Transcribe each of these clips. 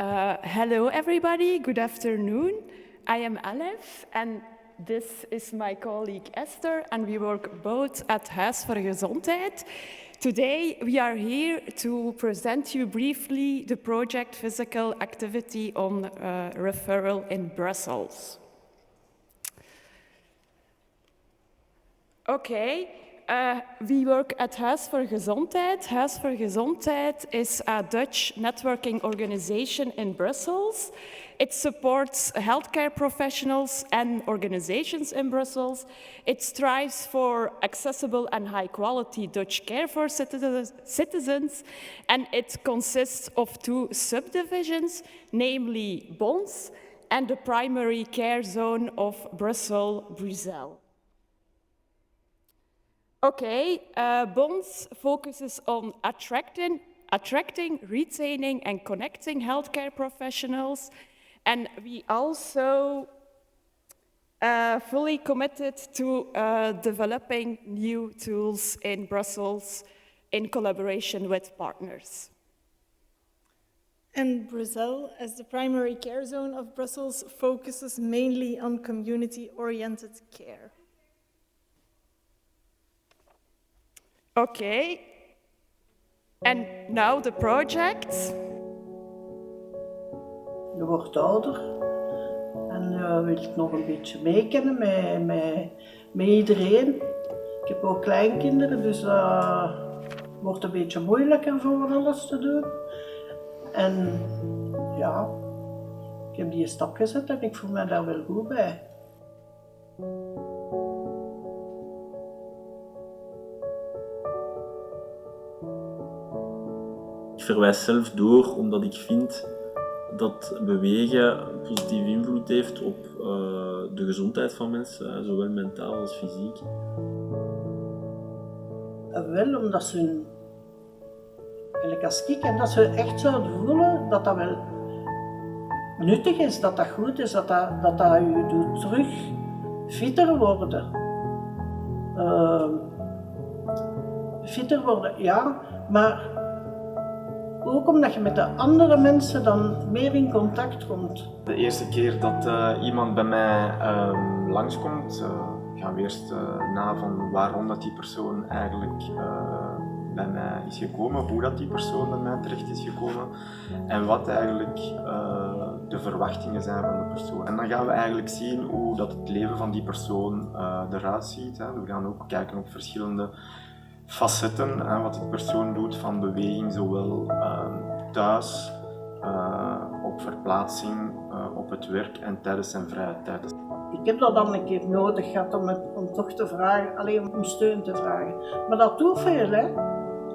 Hello, everybody. Good afternoon. I am Alev, and this is my colleague Ester, and we work both at Huis voor Gezondheid. Today, we are here to present you briefly the project physical activity on referral in Brussels. Okay. We work at Huis voor Gezondheid. Huis voor Gezondheid is a Dutch networking organization in Brussels. It supports healthcare professionals and organizations in Brussels. It strives for accessible and high-quality Dutch care for citizens, and it consists of two subdivisions, namely Bons and the primary care zone of Brussels-Brussels. Okay, Bons focuses on attracting, retaining, and connecting healthcare professionals. And we also fully committed to developing new tools in Brussels in collaboration with partners. And Brussels, as the primary care zone of Brussels, focuses mainly on community-oriented care. Okay, and now the project. Je wordt ouder en je wilt nog een beetje meekennen met iedereen. Ik heb ook kleinkinderen, dus het wordt een beetje moeilijker voor van alles te doen. En ja, ik heb die stap gezet en ik voel me daar wel goed bij. Ik verwijs zelf door omdat ik vind dat bewegen een positieve invloed heeft op de gezondheid van mensen, zowel mentaal als fysiek. Wel, omdat ze, gelijk als ik, en dat ze echt zouden voelen dat dat wel nuttig is, dat dat goed is, dat je doet terug fitter worden. Fitter worden, ja, maar ook omdat je met de andere mensen dan meer in contact komt. De eerste keer dat iemand bij mij langskomt, gaan we eerst na van waarom dat die persoon eigenlijk bij mij is gekomen, hoe dat die persoon bij mij terecht is gekomen en wat eigenlijk de verwachtingen zijn van de persoon. En dan gaan we eigenlijk zien hoe dat het leven van die persoon eruit ziet. Hè. We gaan ook kijken op verschillende facetten, wat de persoon doet van beweging, zowel thuis, op verplaatsing, op het werk en tijdens zijn vrije tijd. Ik heb dat dan een keer nodig gehad om toch te vragen, alleen om steun te vragen. Maar dat doet veel, hè.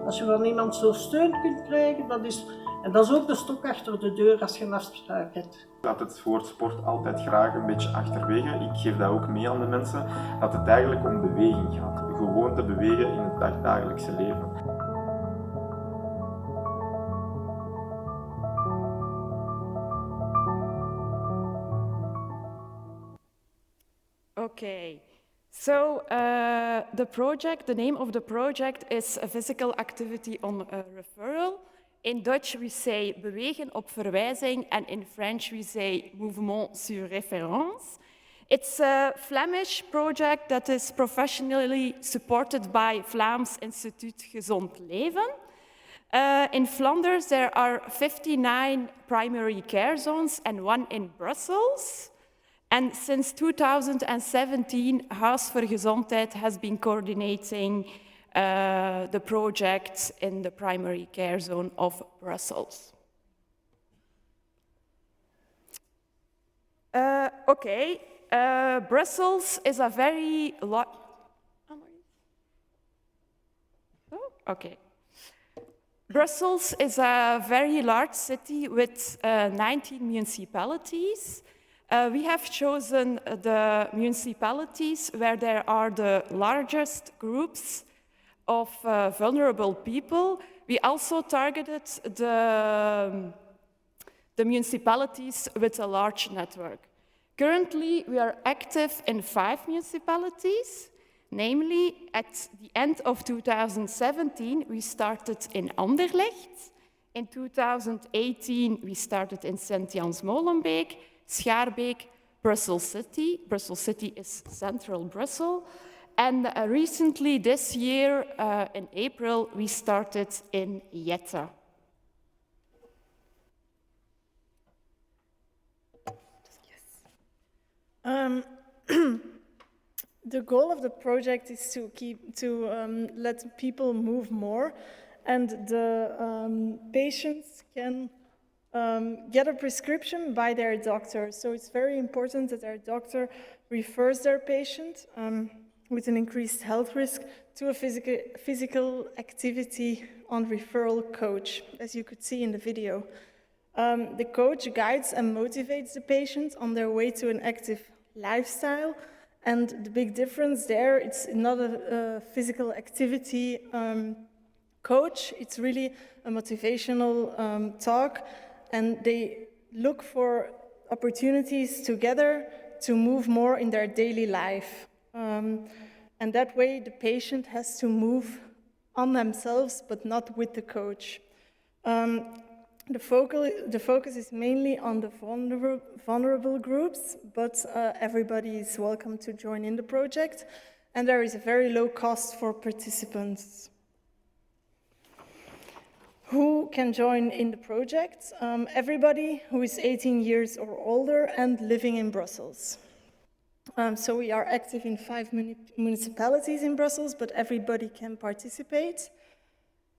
Als je van iemand zo steun kunt krijgen, dat is ook de stok achter de deur als je een afspraak hebt. Ik laat het woord sport altijd graag een beetje achterwege. Ik geef dat ook mee aan de mensen, dat het eigenlijk om beweging gaat. Gewoon te bewegen in het dagelijkse leven. Okay, so the name of the project is a physical activity on a referral. In Dutch we say bewegen op verwijzing, and in French we say mouvement sur référence. It's a Flemish project that is professionally supported by Vlaams Instituut Gezond Leven. In Flanders there are 59 primary care zones and one in Brussels. And since 2017, Huis voor Gezondheid has been coordinating the project in the primary care zone of Brussels. Okay, Brussels is a very large... Okay. Brussels is a very large city with 19 municipalities. We have chosen the municipalities where there are the largest groups of vulnerable people. We also targeted the municipalities with a large network. Currently, we are active in 5 municipalities. Namely, at the end of 2017, we started in Anderlecht, In 2018, we started in Sint-Jans-Molenbeek, Schaarbeek, Brussels City. Brussels City is central Brussels. And recently, this year, in April, we started in Jette. The goal of the project is to let people move more, and the patients can get a prescription by their doctor. So it's very important that their doctor refers their patient with an increased health risk to a physical activity on referral coach, as you could see in the video. The coach guides and motivates the patient on their way to an active lifestyle. And the big difference there, it's not a physical activity coach, it's really a motivational talk, and they look for opportunities together to move more in their daily life. And that way the patient has to move on themselves, but not with the coach. The focus is mainly on the vulnerable groups, but everybody is welcome to join in the project, and there is a very low cost for participants. Who can join in the project? Everybody who is 18 years or older and living in Brussels. So we are active in 5 municipalities in Brussels, but everybody can participate.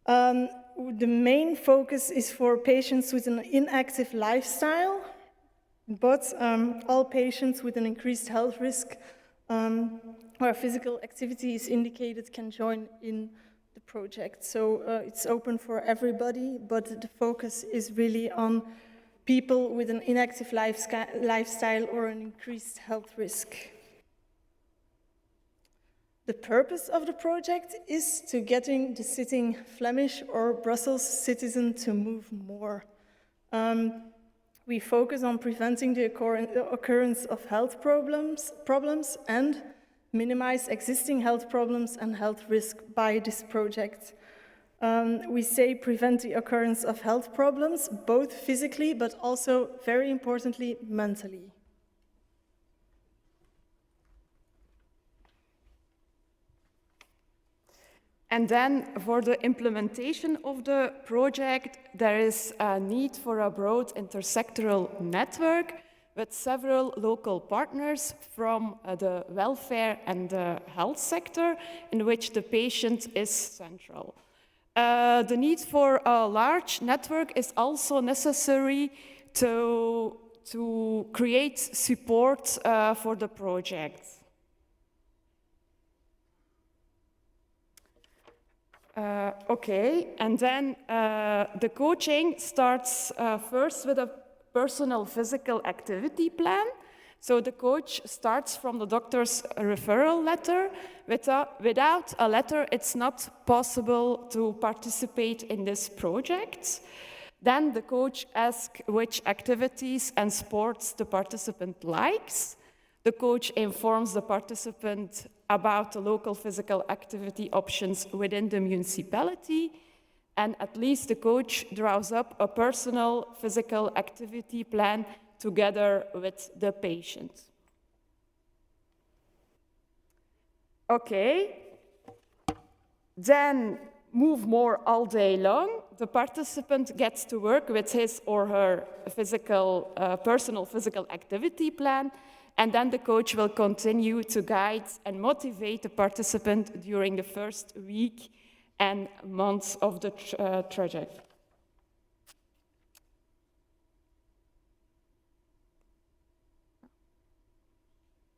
The main focus is for patients with an inactive lifestyle, but all patients with an increased health risk where physical activity is indicated can join in the project. So it's open for everybody, but the focus is really on people with an inactive lifestyle or an increased health risk. The purpose of the project is to getting the sitting Flemish or Brussels citizen to move more. We focus on preventing the occurrence of health problems and minimize existing health problems and health risk by this project. We say prevent the occurrence of health problems, both physically, but also, very importantly, mentally. And then for the implementation of the project, there is a need for a broad intersectoral network with several local partners from the welfare and the health sector, in which the patient is central. The need for a large network is also necessary to create support for the project. Okay, and then the coaching starts first with a personal physical activity plan. So the coach starts from the doctor's referral letter. Without a letter, it's not possible to participate in this project. Then the coach asks which activities and sports the participant likes. The coach informs the participant about the local physical activity options within the municipality, and at least the coach draws up a personal physical activity plan together with the patient. Okay, then move more all day long. The participant gets to work with his or her personal physical activity plan, and then the coach will continue to guide and motivate the participant during the first week and months of the trajectory.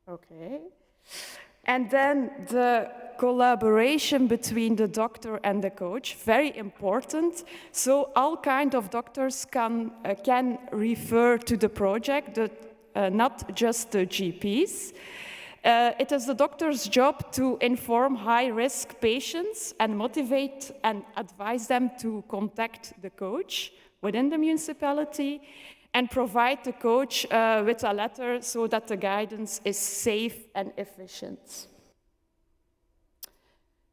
Okay. And then the collaboration between the doctor and the coach, very important. So all kinds of doctors can refer to the project, not just the GPs. It is the doctor's job to inform high-risk patients and motivate and advise them to contact the coach within the municipality and provide the coach with a letter so that the guidance is safe and efficient.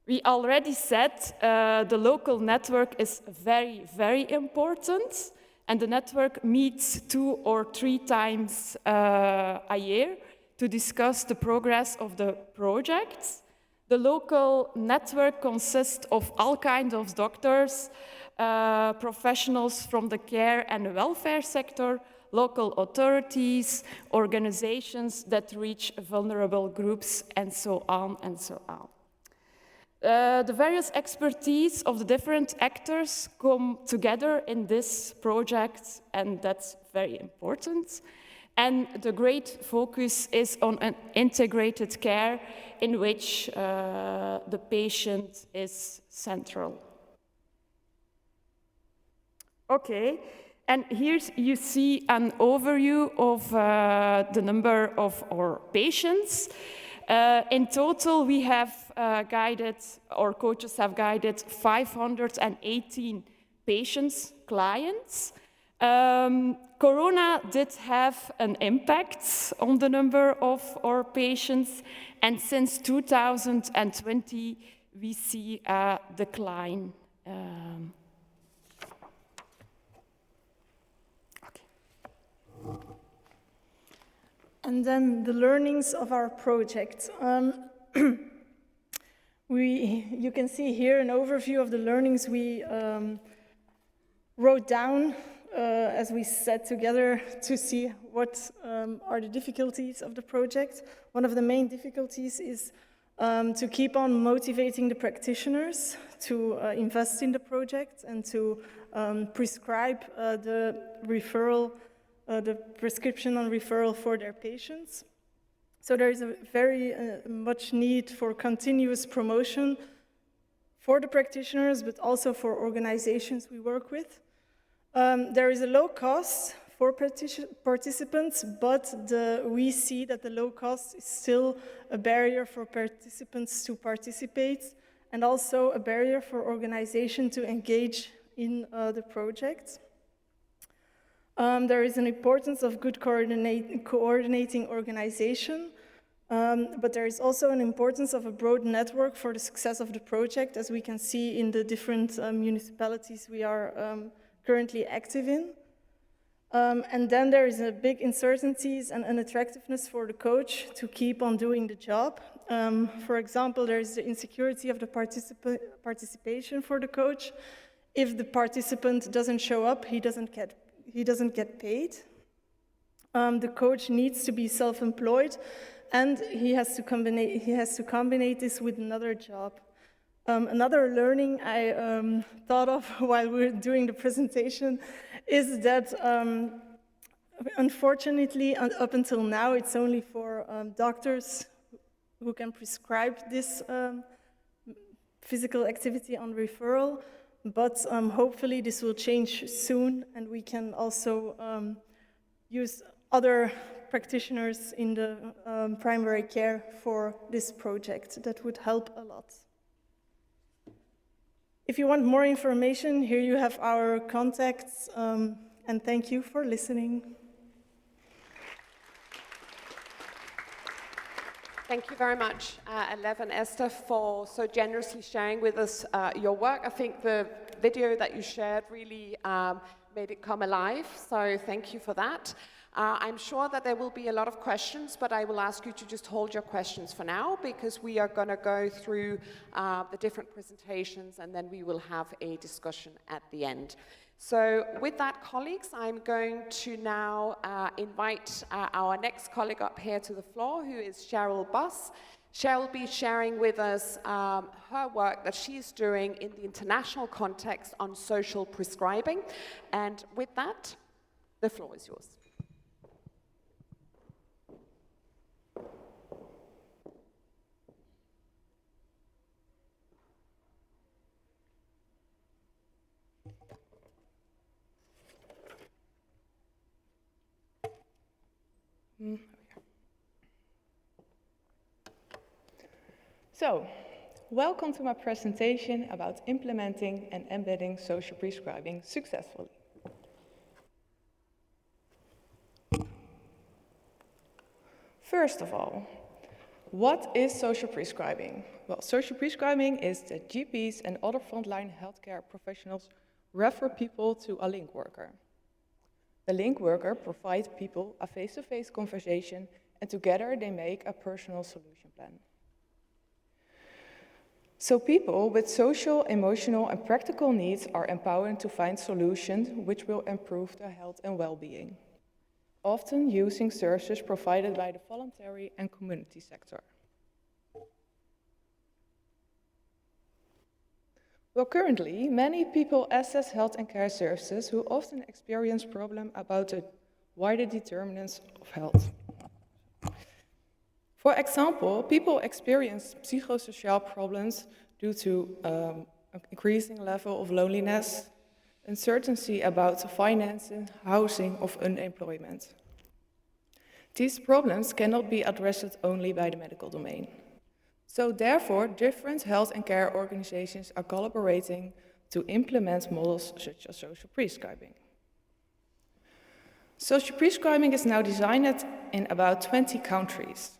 We already said the local network is very, very important, and the network meets 2 or 3 times a year to discuss the progress of the project. The local network consists of all kinds of doctors, professionals from the care and welfare sector, local authorities, organizations that reach vulnerable groups, and so on and so on. The various expertise of the different actors come together in this project, and that's very important. And the great focus is on an integrated care in which the patient is central. Okay, and here you see an overview of the number of our patients. In total, we have guided, or coaches have guided 518 patients, clients. Corona did have an impact on the number of our patients, and since 2020, we see a decline. And then the learnings of our project. You can see here an overview of the learnings we wrote down as we sat together to see what are the difficulties of the project. One of the main difficulties is to keep on motivating the practitioners to invest in the project and to prescribe the referral, the prescription on referral for their patients. So there is a very much need for continuous promotion for the practitioners, but also for organizations we work with. There is a low cost for participants, but we see that the low cost is still a barrier for participants to participate, and also a barrier for organizations to engage in the project. There is an importance of good coordinating organization, but there is also an importance of a broad network for the success of the project, as we can see in the different municipalities we are currently active in. And then there is a big uncertainties and unattractiveness for the coach to keep on doing the job. For example, there is the insecurity of the participation for the coach. If the participant doesn't show up, he doesn't get paid. The coach needs to be self-employed, and he has to combine this with another job. Another learning I thought of while we were doing the presentation is that unfortunately, up until now, it's only for doctors who can prescribe this physical activity on referral. But hopefully this will change soon, and we can also use other practitioners in the primary care for this project. That would help a lot. If you want more information, here you have our contacts, and thank you for listening. Thank you very much, Alev and Esther, for so generously sharing with us your work. I think the video that you shared really made it come alive, so thank you for that. I'm sure that there will be a lot of questions, but I will ask you to just hold your questions for now, because we are going to go through the different presentations, and then we will have a discussion at the end. So with that, colleagues, I'm going to now invite our next colleague up here to the floor, who is Cheryl Bos. Cheryl will be sharing with us her work that she's doing in the international context on social prescribing. And with that, the floor is yours. So, welcome to my presentation about implementing and embedding social prescribing successfully. First of all, what is social prescribing? Well, social prescribing is that GPs and other frontline healthcare professionals refer people to a link worker. The link worker provides people a face-to-face conversation, and together they make a personal solution plan. So people with social, emotional, and practical needs are empowered to find solutions which will improve their health and well-being, often using services provided by the voluntary and community sector. Well, currently, many people access health and care services who often experience problems about the wider determinants of health. For example, people experience psychosocial problems due to an increasing level of loneliness, uncertainty about financing, housing, or unemployment. These problems cannot be addressed only by the medical domain. So therefore, different health and care organizations are collaborating to implement models such as social prescribing. Social prescribing is now designed in about 20 countries.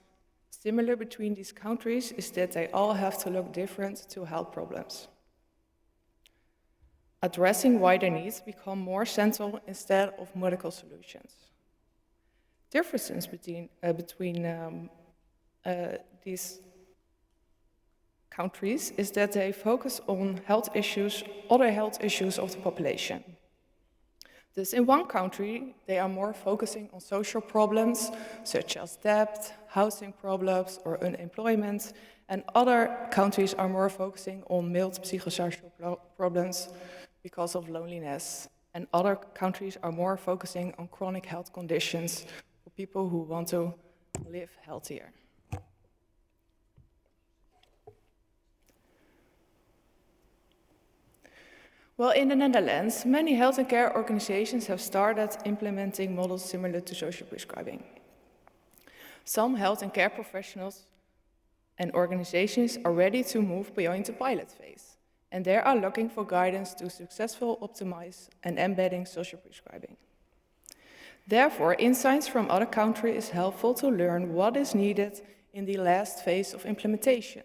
Similar between these countries is that they all have to look different to health problems. Addressing wider needs become more central instead of medical solutions. Differences between these countries is that they focus on other health issues of the population. Thus, in one country, they are more focusing on social problems such as debt, housing problems, or unemployment, and other countries are more focusing on mild psychosocial problems because of loneliness, and other countries are more focusing on chronic health conditions for people who want to live healthier. Well, in the Netherlands, many health and care organizations have started implementing models similar to social prescribing. Some health and care professionals and organizations are ready to move beyond the pilot phase, and they are looking for guidance to successfully optimize and embedding social prescribing. Therefore, insights from other countries is helpful to learn what is needed in the last phase of implementation.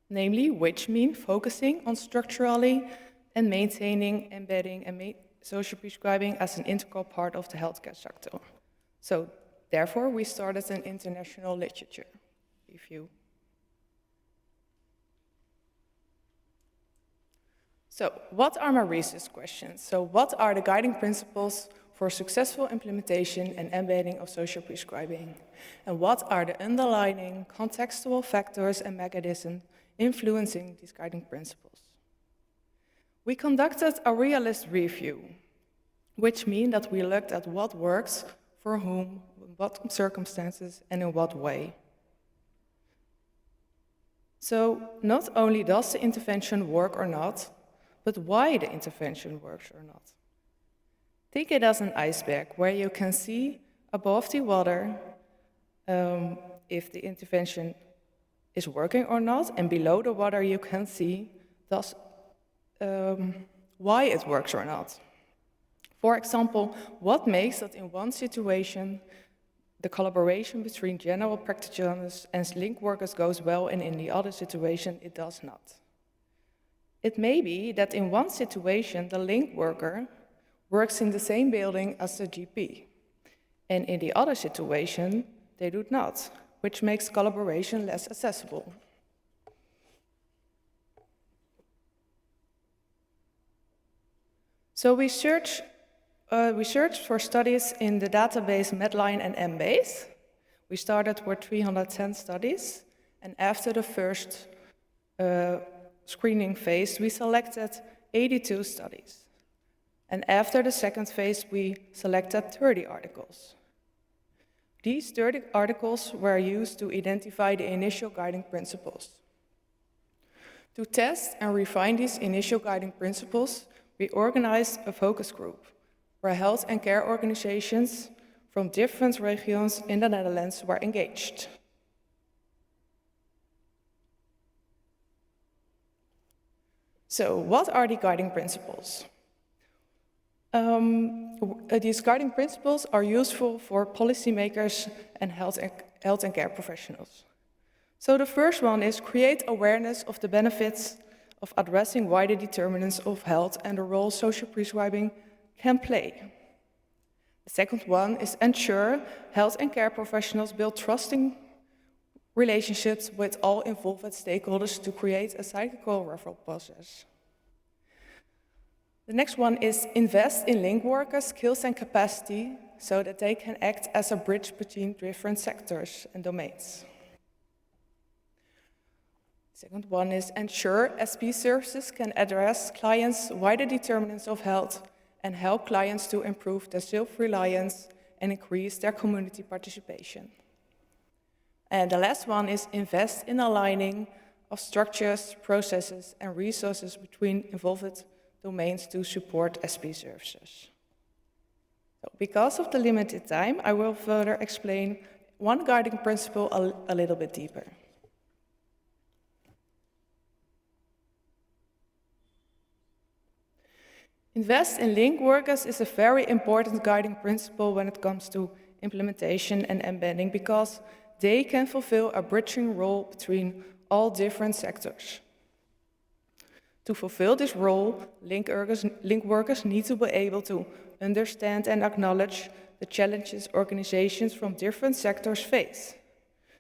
Namely, which mean focusing on structurally and maintaining, embedding, and social prescribing as an integral part of the healthcare sector. So, therefore, we started an international literature review. So, what are my research questions? So, what are the guiding principles for successful implementation and embedding of social prescribing? And what are the underlying contextual factors and mechanisms influencing these guiding principles? We conducted a realist review, which means that we looked at what works for whom, in what circumstances, and in what way. So, not only does the intervention work or not, but why the intervention works or not. Think it as an iceberg where you can see above the water if the intervention is working or not, and below the water you can see why it works or not. For example, what makes that in one situation the collaboration between general practitioners and link workers goes well, and in the other situation it does not. It may be that in one situation the link worker works in the same building as the GP, and in the other situation they do not, which makes collaboration less accessible. So we searched for studies in the database Medline and Embase. We started with 310 studies, and after the first screening phase, we selected 82 studies. And after the second phase, we selected 30 articles. These 30 articles were used to identify the initial guiding principles. To test and refine these initial guiding principles, we organized a focus group where health and care organizations from different regions in the Netherlands were engaged. So, what are the guiding principles? these guiding principles are useful for policymakers and health and care professionals. So the first one is create awareness of the benefits of addressing wider determinants of health and the role social prescribing can play. The second one is ensure health and care professionals build trusting relationships with all involved stakeholders to create a cyclical referral process. The next one is invest in link workers' skills and capacity so that they can act as a bridge between different sectors and domains. Second one is ensure SP services can address clients' wider determinants of health and help clients to improve their self-reliance and increase their community participation. And the last one is invest in aligning of structures, processes, and resources between involved domains to support SP services. So because of the limited time, I will further explain one guiding principle a little bit deeper. Invest in link workers is a very important guiding principle when it comes to implementation and embedding because they can fulfill a bridging role between all different sectors. To fulfill this role, link workers need to be able to understand and acknowledge the challenges organizations from different sectors face,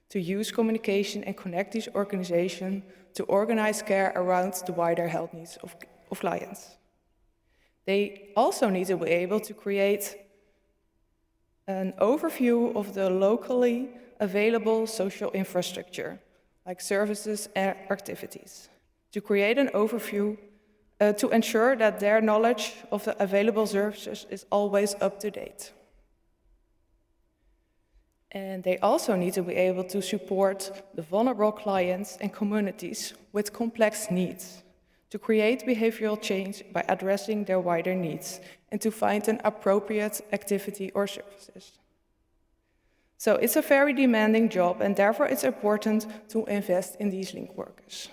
to use communication and connect these organizations to organize care around the wider health needs of clients. They also need to be able to create an overview of the locally available social infrastructure, like services and activities, to create an overview to ensure that their knowledge of the available services is always up to date. And they also need to be able to support the vulnerable clients and communities with complex needs, to create behavioral change by addressing their wider needs, and to find an appropriate activity or services. So it's a very demanding job, and therefore it's important to invest in these link workers.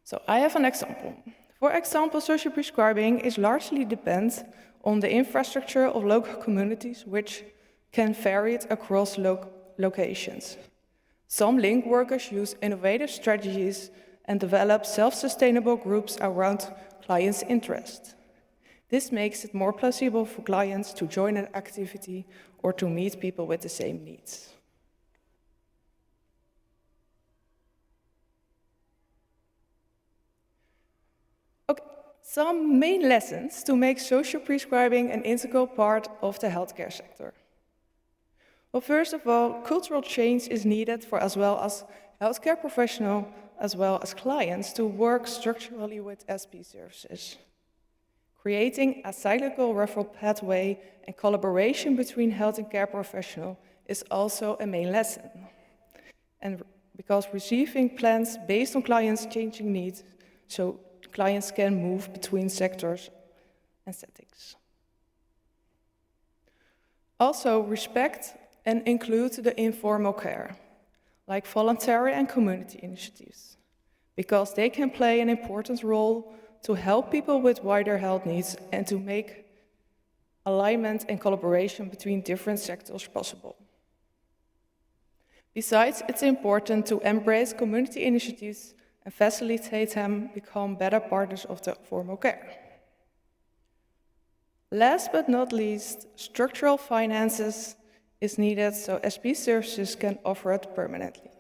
So I have an example. For example, social prescribing is largely dependent on the infrastructure of local communities, which can vary across locations. Some link workers use innovative strategies and develop self-sustainable groups around clients' interests. This makes it more plausible for clients to join an activity or to meet people with the same needs. Okay, some main lessons to make social prescribing an integral part of the healthcare sector. Well, first of all, cultural change is needed for as well as healthcare professionals as well as clients to work structurally with SP services. Creating a cyclical referral pathway and collaboration between health and care professionals is also a main lesson. And because receiving plans based on clients' changing needs, so clients can move between sectors and settings. Also, respect and include the informal care, like voluntary and community initiatives, because they can play an important role to help people with wider health needs and to make alignment and collaboration between different sectors possible. Besides, it's important to embrace community initiatives and facilitate them become better partners of the formal care. Last but not least, structural finances is needed so SP services can offer it permanently.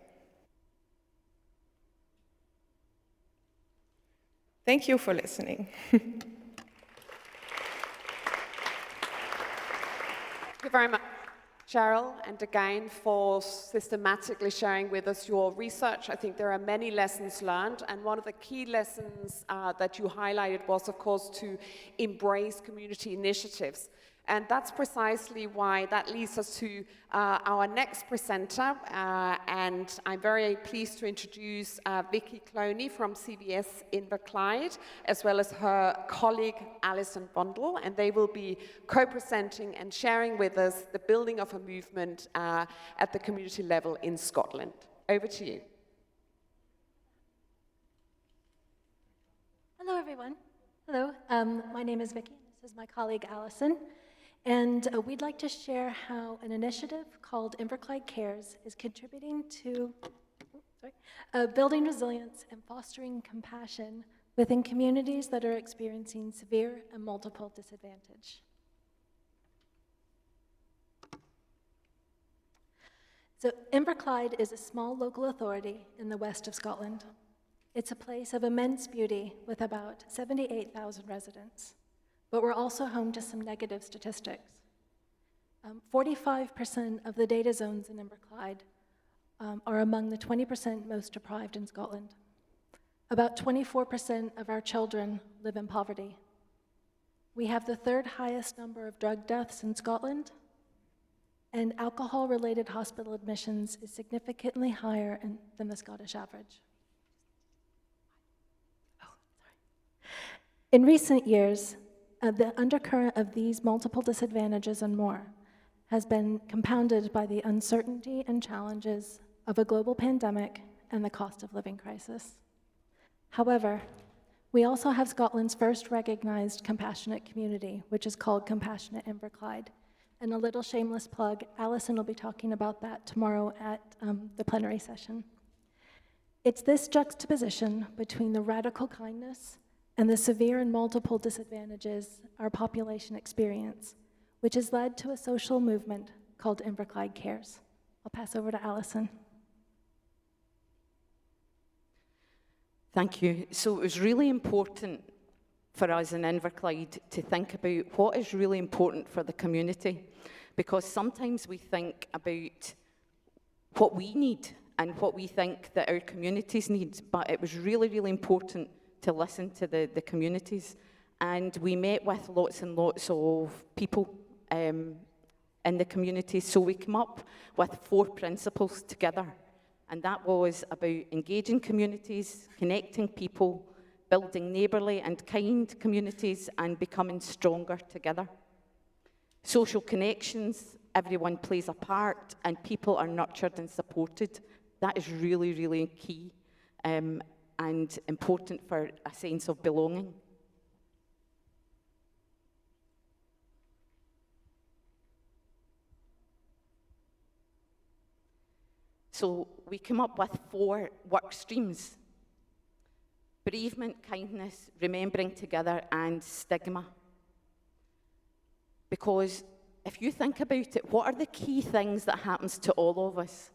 Thank you for listening. Thank you very much, Cheryl, and again for systematically sharing with us your research. I think there are many lessons learned, and one of the key lessons that you highlighted was, of course, to embrace community initiatives. And that's precisely why that leads us to our next presenter, and I'm very pleased to introduce Vicki Cloney from CVS Inverclyde, as well as her colleague Alison Bundle, and they will be co-presenting and sharing with us the building of a movement at the community level in Scotland. Over to you. Hello, everyone. My name is Vicki. This is my colleague, Allison. And we'd like to share how an initiative called Inverclyde Cares is contributing to building resilience and fostering compassion within communities that are experiencing severe and multiple disadvantage. So Inverclyde is a small local authority in the west of Scotland. It's a place of immense beauty with about 78,000 residents, but we're also home to some negative statistics. 45% of the data zones in Inverclyde are among the 20% most deprived in Scotland. About 24% of our children live in poverty. We have the third highest number of drug deaths in Scotland, and alcohol-related hospital admissions is significantly higher than the Scottish average. In recent years, the undercurrent of these multiple disadvantages and more has been compounded by the uncertainty and challenges of a global pandemic and the cost of living crisis. However, we also have Scotland's first recognized compassionate community, which is called Compassionate Inverclyde. And a little shameless plug, Alison will be talking about that tomorrow at the plenary session. It's this juxtaposition between the radical kindness and the severe and multiple disadvantages our population experience, which has led to a social movement called Inverclyde Cares. I'll pass over to Alison. Thank you. So it was really important for us in Inverclyde to think about what is really important for the community, because sometimes we think about what we need and what we think that our communities need, but it was really, really important to listen to the communities. And we met with lots and lots of people in the community, so we came up with 4 principles together. And that was about engaging communities, connecting people, building neighbourly and kind communities, and becoming stronger together. Social connections, everyone plays a part, and people are nurtured and supported. That is really, really key and important for a sense of belonging. So we came up with 4 work streams: bereavement, kindness, remembering together, and stigma. Because if you think about it, what are the key things that happens to all of us?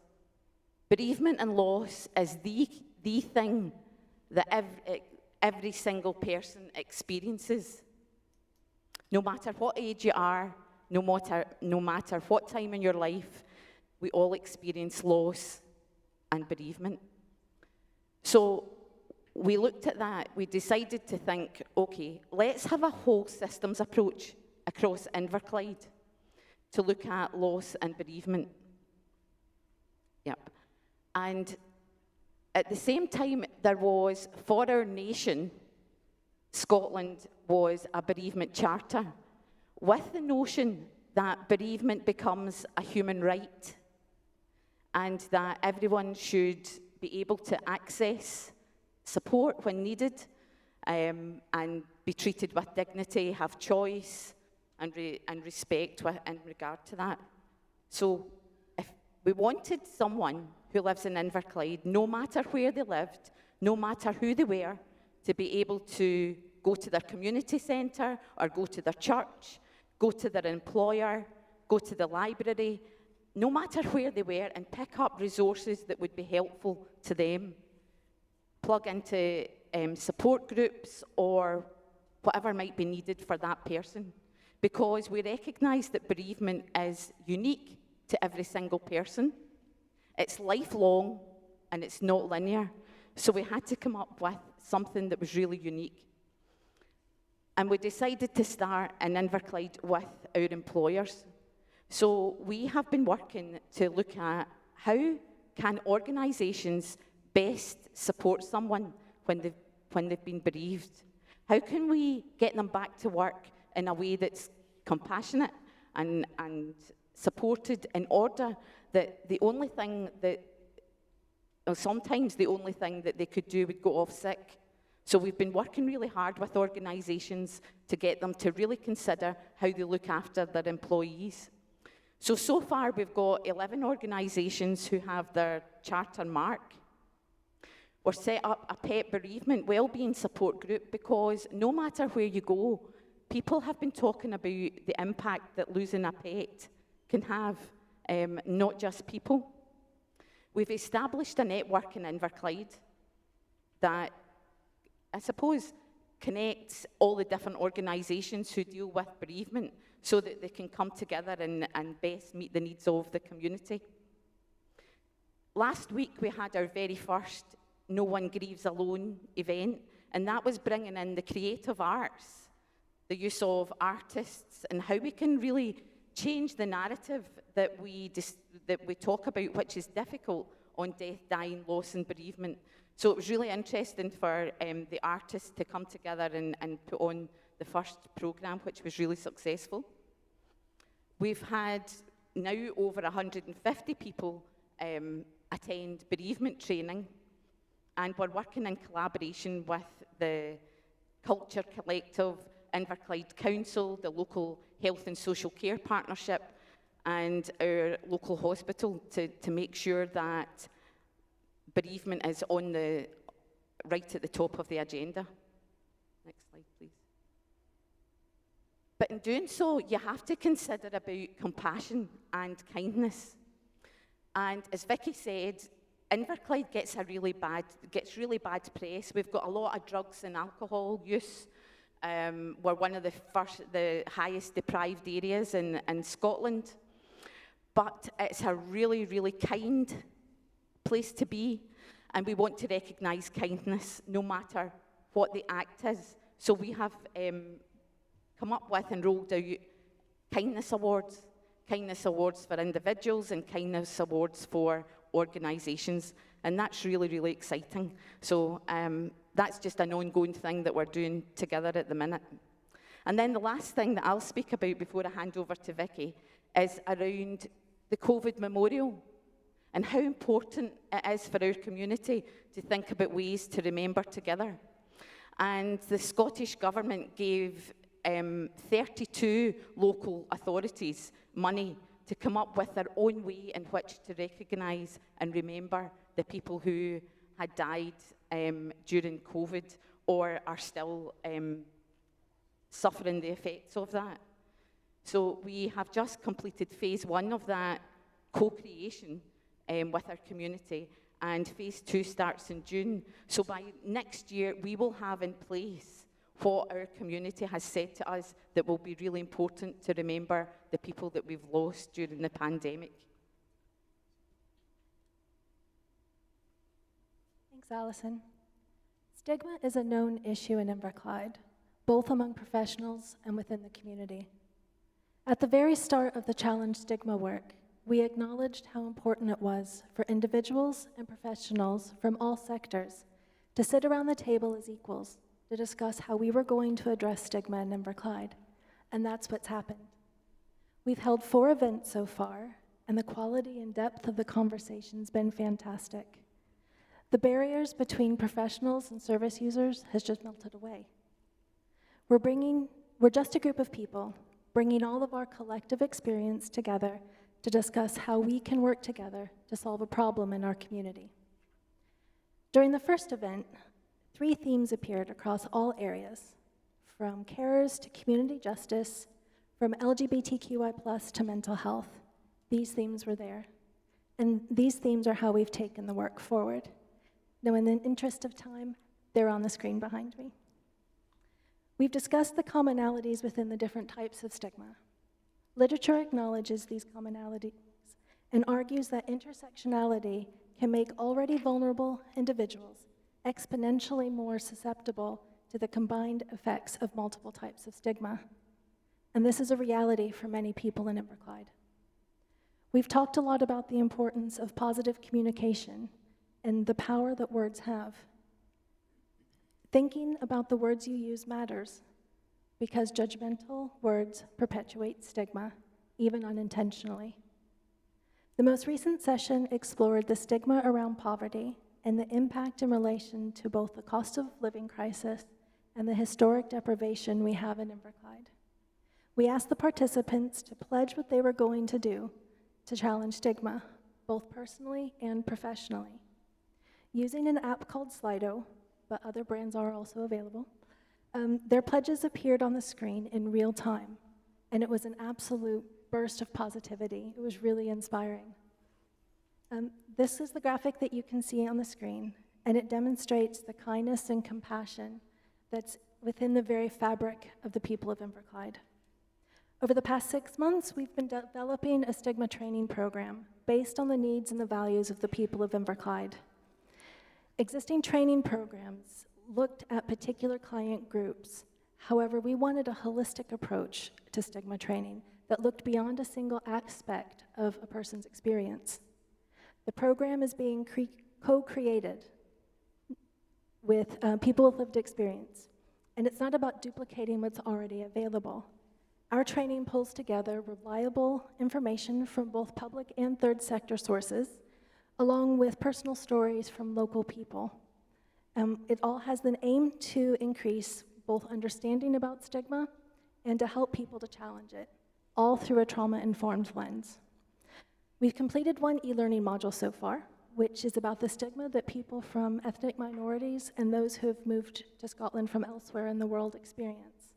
Bereavement and loss is the thing that every single person experiences. No matter what age you are, no matter what time in your life, we all experience loss and bereavement. So we looked at that, we decided to think, okay, let's have a whole systems approach across Inverclyde to look at loss and bereavement. Yep. And at the same time, there was, for our nation, Scotland was a bereavement charter, with the notion that bereavement becomes a human right and that everyone should be able to access support when needed, and be treated with dignity, have choice, and respect in regard to that. So if we wanted someone who lives in Inverclyde, no matter where they lived, no matter who they were, to be able to go to their community centre or go to their church, go to their employer, go to the library, no matter where they were, and pick up resources that would be helpful to them. Plug into support groups or whatever might be needed for that person. Because we recognise that bereavement is unique to every single person. It's lifelong and it's not linear. So we had to come up with something that was really unique. And we decided to start in Inverclyde with our employers. So we have been working to look at how can organisations best support someone when they've been bereaved. How can we get them back to work in a way that's compassionate and supported, in order that sometimes the only thing that they could do would go off sick. So we've been working really hard with organisations to get them to really consider how they look after their employees. So far we've got 11 organisations who have their charter mark. We're set up a pet bereavement wellbeing support group because no matter where you go, people have been talking about the impact that losing a pet can have, not just people. We've established a network in Inverclyde that, I suppose, connects all the different organisations who deal with bereavement so that they can come together and best meet the needs of the community. Last week we had our very first No One Grieves Alone event, and that was bringing in the creative arts, the use of artists, and how we can really change the narrative that we talk about, which is difficult on death, dying, loss and bereavement. So it was really interesting for the artists to come together and put on the first programme, which was really successful. We've had now over 150 people attend bereavement training, and we're working in collaboration with the Culture Collective, Inverclyde Council, the local Health and Social Care Partnership, and our local hospital to make sure that bereavement is on right at the top of the agenda. Next slide, please. But in doing so, you have to consider about compassion and kindness. And as Vicki said, Inverclyde gets really bad press. We've got a lot of drugs and alcohol use. We're one of the highest deprived areas in Scotland. But it's a really, really kind place to be, and we want to recognise kindness no matter what the act is. So we have come up with and rolled out kindness awards for individuals and kindness awards for organisations, and that's really, really exciting. So that's just an ongoing thing that we're doing together at the minute. And then the last thing that I'll speak about before I hand over to Vicki is around the COVID memorial and how important it is for our community to think about ways to remember together. And the Scottish Government gave 32 local authorities money to come up with their own way in which to recognise and remember the people who had died during COVID or are still suffering the effects of that. So we have just completed phase 1 of that co-creation with our community, and phase 2 starts in June. So by next year, we will have in place what our community has said to us that will be really important to remember the people that we've lost during the pandemic. Thanks, Alison. Stigma is a known issue in Inverclyde, both among professionals and within the community. At the very start of the Challenge Stigma work, we acknowledged how important it was for individuals and professionals from all sectors to sit around the table as equals to discuss how we were going to address stigma in Inverclyde, and that's what's happened. We've held 4 events so far, and the quality and depth of the conversation's been fantastic. The barriers between professionals and service users has just melted away. We're just a group of people bringing all of our collective experience together to discuss how we can work together to solve a problem in our community. During the first event, 3 themes appeared across all areas, from carers to community justice, from LGBTQI+ to mental health. These themes were there, and these themes are how we've taken the work forward. Now, in the interest of time, they're on the screen behind me. We've discussed the commonalities within the different types of stigma. Literature acknowledges these commonalities and argues that intersectionality can make already vulnerable individuals exponentially more susceptible to the combined effects of multiple types of stigma. And this is a reality for many people in Inverclyde. We've talked a lot about the importance of positive communication and the power that words have. Thinking about the words you use matters, because judgmental words perpetuate stigma, even unintentionally. The most recent session explored the stigma around poverty and the impact in relation to both the cost of living crisis and the historic deprivation we have in Inverclyde. We asked the participants to pledge what they were going to do to challenge stigma, both personally and professionally. Using an app called Slido, but other brands are also available, their pledges appeared on the screen in real time, and it was an absolute burst of positivity. It was really inspiring. This is the graphic that you can see on the screen, and it demonstrates the kindness and compassion that's within the very fabric of the people of Inverclyde. Over the past 6 months, we've been developing a stigma training program based on the needs and the values of the people of Inverclyde. Existing training programs looked at particular client groups. However, we wanted a holistic approach to stigma training that looked beyond a single aspect of a person's experience. The program is being co-created with people with lived experience, and it's not about duplicating what's already available. Our training pulls together reliable information from both public and third sector sources, along with personal stories from local people. It all has the aim to increase both understanding about stigma and to help people to challenge it, all through a trauma-informed lens. We've completed one e-learning module so far, which is about the stigma that people from ethnic minorities and those who have moved to Scotland from elsewhere in the world experience.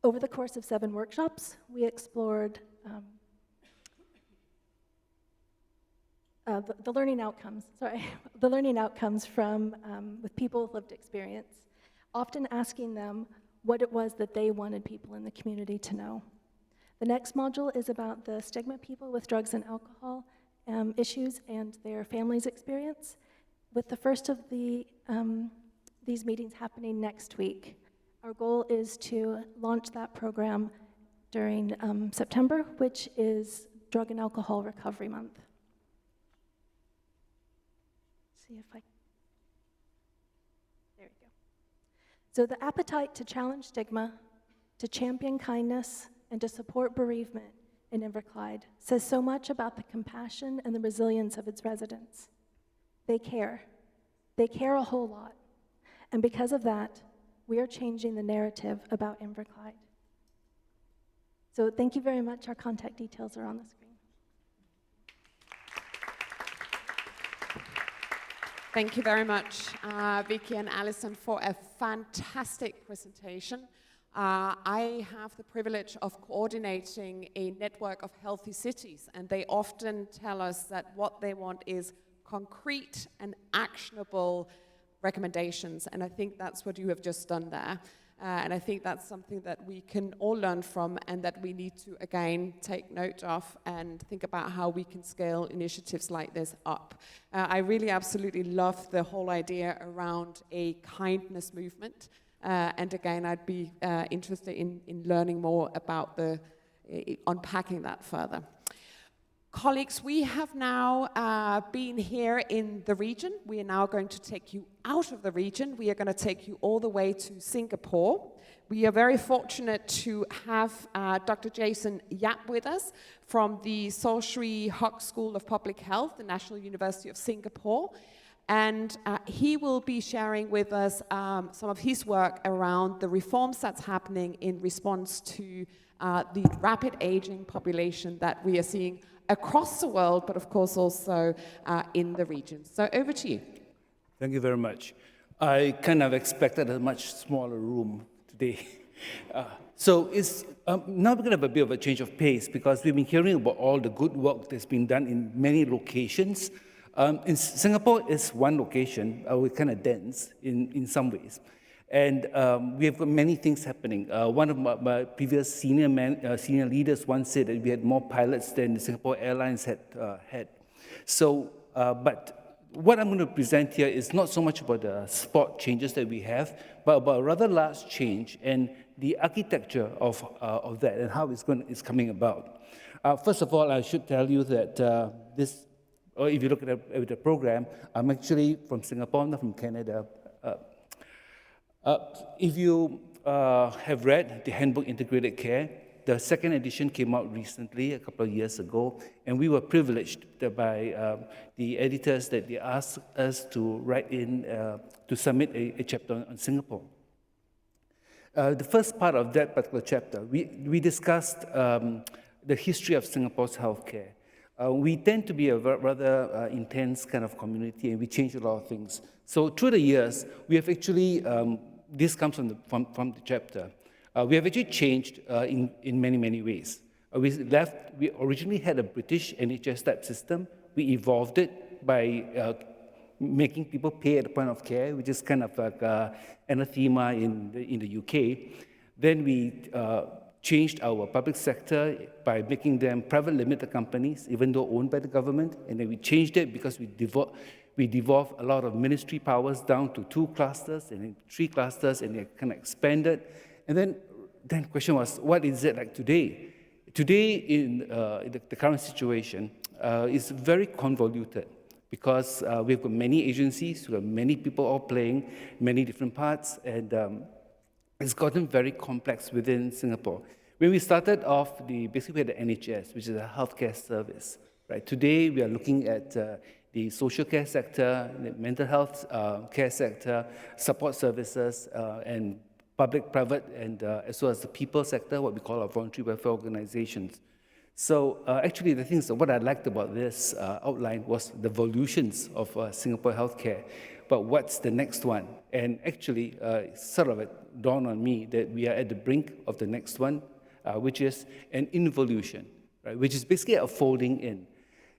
Over the course of 7 workshops, we explored the learning outcomes, from with people with lived experience, often asking them what it was that they wanted people in the community to know. The next module is about the stigma people with drugs and alcohol issues and their families' experience, with the first of these meetings happening next week. Our goal is to launch that program during September, which is Drug and Alcohol Recovery Month. See if I, there we go. So the appetite to challenge stigma, to champion kindness, and to support bereavement in Inverclyde says so much about the compassion and the resilience of its residents. They care. They care a whole lot. And because of that, we are changing the narrative about Inverclyde. So thank you very much. Our contact details are on the screen. Thank you very much, Vicki and Alison, for a fantastic presentation. I have the privilege of coordinating a network of healthy cities, and they often tell us that what they want is concrete and actionable recommendations, and I think that's what you have just done there. And I think that's something that we can all learn from and that we need to, again, take note of and think about how we can scale initiatives like this up. I really absolutely love the whole idea around a kindness movement. And again, I'd be interested in learning more about unpacking that further. Colleagues, we have now been here in the region. We are now going to take you out of the region. We are going to take you all the way to Singapore. We are very fortunate to have Dr. Jason Yap with us from the Swee Hock School of Public Health, the National University of Singapore. And he will be sharing with us some of his work around the reforms that's happening in response to the rapid aging population that we are seeing across the world, but of course also in the region. So over to you. Thank you very much. I kind of expected a much smaller room today. So it's now we're going to have a bit of a change of pace because we've been hearing about all the good work that's been done in many locations. In Singapore, it's one location. We're kind of dense in some ways. And we have got many things happening. One of my previous senior leaders once said that we had more pilots than the Singapore Airlines had. So, but what I'm going to present here is not so much about the spot changes that we have, but about a rather large change and the architecture of that and how it's coming about. First of all, I should tell you that or if you look at the program, I'm actually from Singapore, not from Canada. If you have read the Handbook Integrated Care, The second edition came out recently, a couple of years ago, and we were privileged by the editors that they asked us to write in, to submit a chapter on Singapore. The first part of that particular chapter, we discussed the history of Singapore's healthcare. We tend to be a rather intense kind of community, and we change a lot of things. So through the years, we have actually, this comes from the chapter, we have actually changed in many, many ways. We originally had a British NHS type system. We evolved it by making people pay at the point of care, which is kind of like anathema in the UK. Then we changed our public sector by making them private limited companies, even though owned by the government. And then we changed it because we devolved a lot of ministry powers down to 2 clusters and then 3 clusters, and they kind of expanded. And then the question was, what is it like today? Today, in the current situation, is very convoluted because we've got many agencies, we have many people all playing many different parts, and it's gotten very complex within Singapore. When we started off, basically we had the NHS, which is a healthcare service. Right? Today, we are looking at the social care sector, the mental health care sector, support services, and public, private, and as well as the people sector, what we call our voluntary welfare organizations. So actually, the things, what I liked about this outline was the evolutions of Singapore healthcare. But what's the next one? And actually, sort of it dawned on me that we are at the brink of the next one, which is an involution, right? Which is basically a folding in.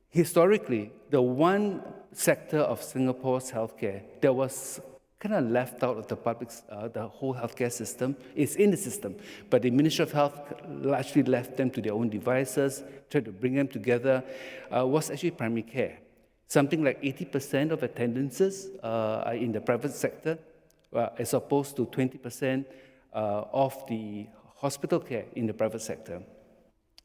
Historically, the one sector of Singapore's healthcare that was kind of left out of the public, the whole healthcare system, is in the system, but the Ministry of Health largely left them to their own devices, tried to bring them together, was actually primary care. Something like 80% of attendances are in the private sector, as opposed to 20% of the hospital care in the private sector.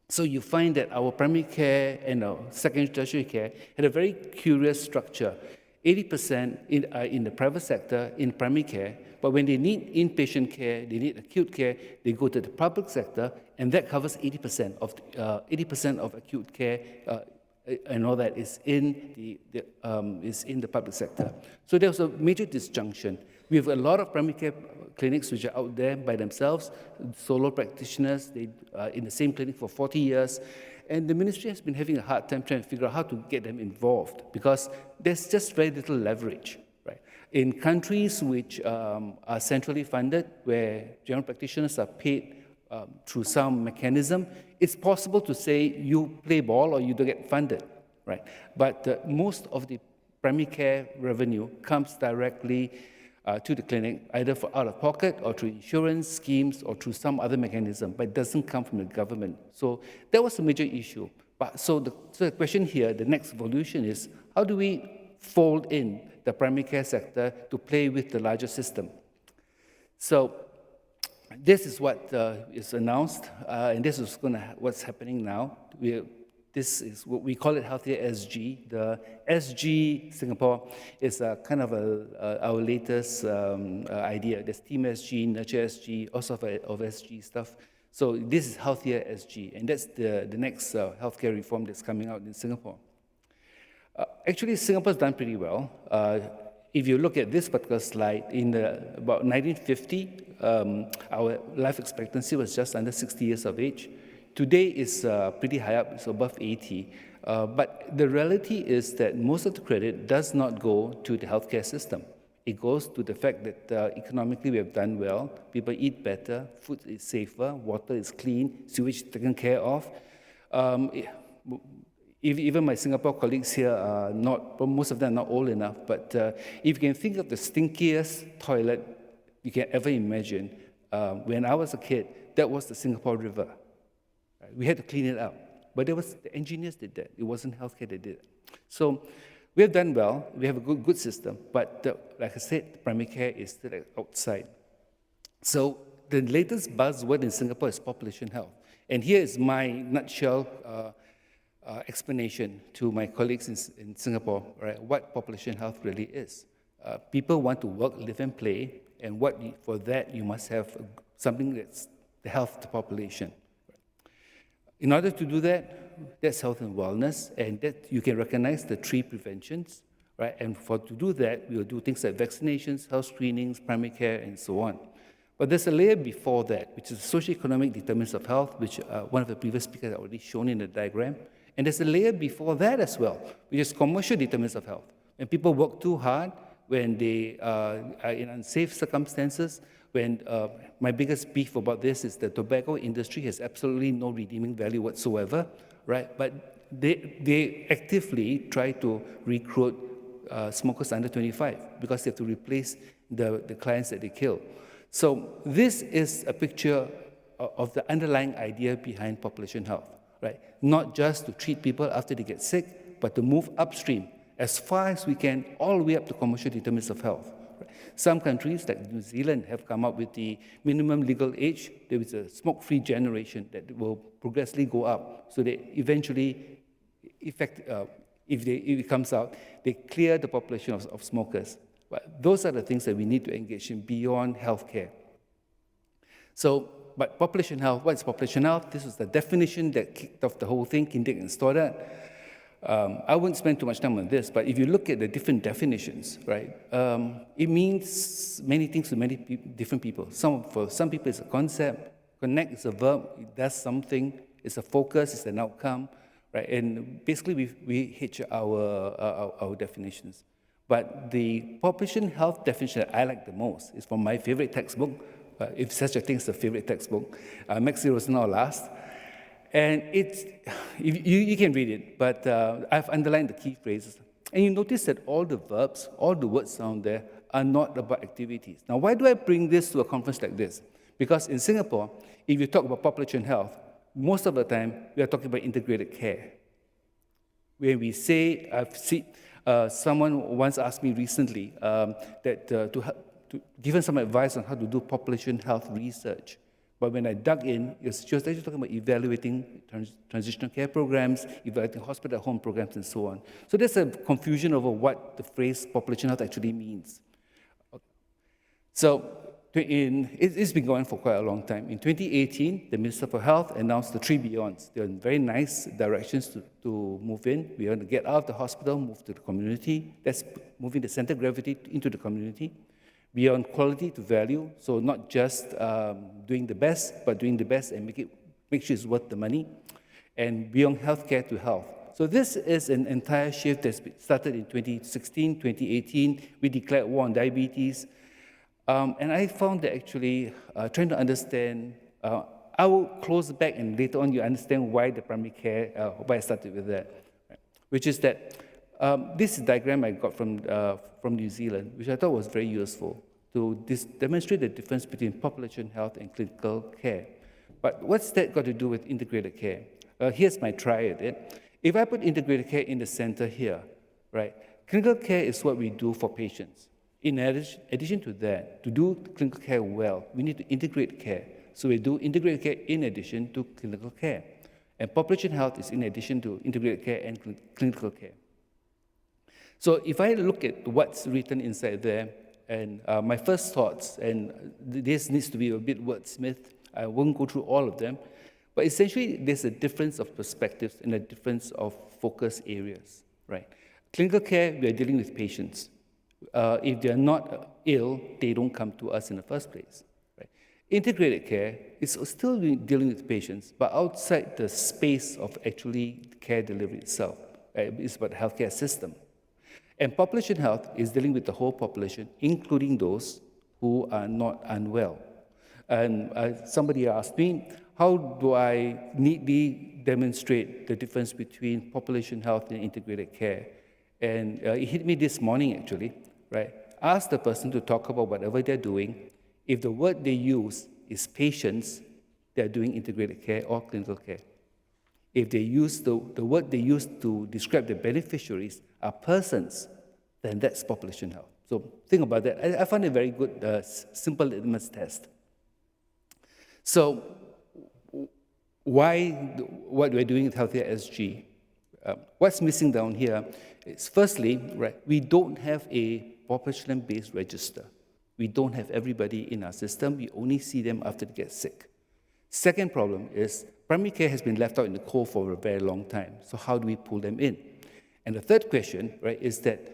So you find that our primary care and our secondary tertiary care had a very curious structure. 80% in the private sector in primary care, but when they need inpatient care, they need acute care, they go to the public sector, and that covers 80% of acute care and all that is in the public sector. So there was a major disjunction. We have a lot of primary care clinics which are out there by themselves, solo practitioners, they are in the same clinic for 40 years, and the ministry has been having a hard time trying to figure out how to get them involved because there's just very little leverage. Right? In countries which are centrally funded, where general practitioners are paid through some mechanism, it's possible to say you play ball or you don't get funded. Right? But most of the primary care revenue comes directly to the clinic, either for out of pocket or through insurance schemes or through some other mechanism, but it doesn't come from the government. So that was a major issue. But so the question here, the next evolution is, how do we fold in the primary care sector to play with the larger system? So this is what is announced, and this is what's happening now. This is what we call it Healthier SG. The SG Singapore is kind of our latest idea. There's Team SG, Nurture SG, all sorts of SG stuff. So this is Healthier SG, and that's the next healthcare reform that's coming out in Singapore. Actually, Singapore's done pretty well. If you look at this particular slide, in about 1950, our life expectancy was just under 60 years of age. Today is pretty high up, it's above 80. But the reality is that most of the credit does not go to the healthcare system. It goes to the fact that economically we have done well, people eat better, food is safer, water is clean, sewage is taken care of. Even my Singapore colleagues here are not, most of them are not old enough, but if you can think of the stinkiest toilet you can ever imagine, when I was a kid, that was the Singapore River. We had to clean it up. But the engineers did that. It wasn't healthcare that did it. So we have done well. We have a good system. But like I said, the primary care is still outside. So the latest buzzword in Singapore is population health. And here is my nutshell explanation to my colleagues in Singapore, right, what population health really is. People want to work, live, and play. And for that, you must have something that's the health of the population. In order to do that, that's health and wellness, and that you can recognize the 3 preventions, right? And to do that, we will do things like vaccinations, health screenings, primary care, and so on. But there's a layer before that, which is socioeconomic determinants of health, which one of the previous speakers had already shown in the diagram. And there's a layer before that as well, which is commercial determinants of health. When people work too hard, when they are in unsafe circumstances, when my biggest beef about this is the tobacco industry has absolutely no redeeming value whatsoever, right? But they actively try to recruit smokers under 25 because they have to replace the clients that they kill. So this is a picture of the underlying idea behind population health, right? Not just to treat people after they get sick, but to move upstream as far as we can, all the way up to commercial determinants of health. Some countries, like New Zealand, have come up with the minimum legal age. There is a smoke-free generation that will progressively go up, so that eventually, if it comes out, they clear the population of smokers. But those are the things that we need to engage in beyond healthcare. So, but population health, what is population health? This was the definition that kicked off the whole thing, Kindig and Stoddard. I won't spend too much time on this, but if you look at the different definitions, right, it means many things to many different people. For some people, it's a concept. Connect is a verb. It does something. It's a focus. It's an outcome, right? And basically, we hitch our definitions. But the population health definition that I like the most is from my favorite textbook, if such a thing is a favorite textbook, Max Rosenau last. And you can read it, but I've underlined the key phrases. And you notice that all the verbs, all the words down there are not about activities. Now, why do I bring this to a conference like this? Because in Singapore, if you talk about population health, most of the time, we are talking about integrated care. When we say, someone once asked me recently that to give them some advice on how to do population health research. But when I dug in, she was actually talking about evaluating transitional care programs, evaluating hospital-at-home programs, and so on. So there's a confusion over what the phrase population health actually means. Okay. So it's been going for quite a long time. In 2018, the Minister for Health announced the 3 Beyonds. They're very nice directions to move in. We want to get out of the hospital, move to the community. That's moving the center of gravity into the community. Beyond quality to value, so not just doing the best, but doing the best and make sure it's worth the money. And beyond healthcare to health. So this is an entire shift that started in 2016, 2018. We declared war on diabetes. And I found that actually trying to understand, I will close back and later on you understand why the primary care, why I started with that, right? Which is that this diagram I got from New Zealand, which I thought was very useful to demonstrate the difference between population health and clinical care. But what's that got to do with integrated care? Here's my try at it. If I put integrated care in the center here, right, clinical care is what we do for patients. In addition to that, to do clinical care well, we need to integrate care. So we do integrated care in addition to clinical care. And population health is in addition to integrated care and clinical care. So if I look at what's written inside there, and my first thoughts, and this needs to be a bit wordsmith, I won't go through all of them, but essentially there's a difference of perspectives and a difference of focus areas, right? Clinical care, we are dealing with patients. If they're not ill, they don't come to us in the first place, right? Integrated care is still dealing with patients, but outside the space of actually care delivery itself. Right? It's about the healthcare system. And population health is dealing with the whole population, including those who are not unwell. And somebody asked me, how do I neatly demonstrate the difference between population health and integrated care? And it hit me this morning, actually, right? Ask the person to talk about whatever they're doing. If the word they use is patients, they're doing integrated care or clinical care. If they use the word they use to describe the beneficiaries are persons, then that's population health. So think about that. I found it a very good, simple litmus test. So what we're doing with Healthier SG? What's missing down here is, firstly, right, we don't have a population-based register. We don't have everybody in our system. We only see them after they get sick. Second problem is primary care has been left out in the cold for a very long time. So how do we pull them in? And the third question, right, is that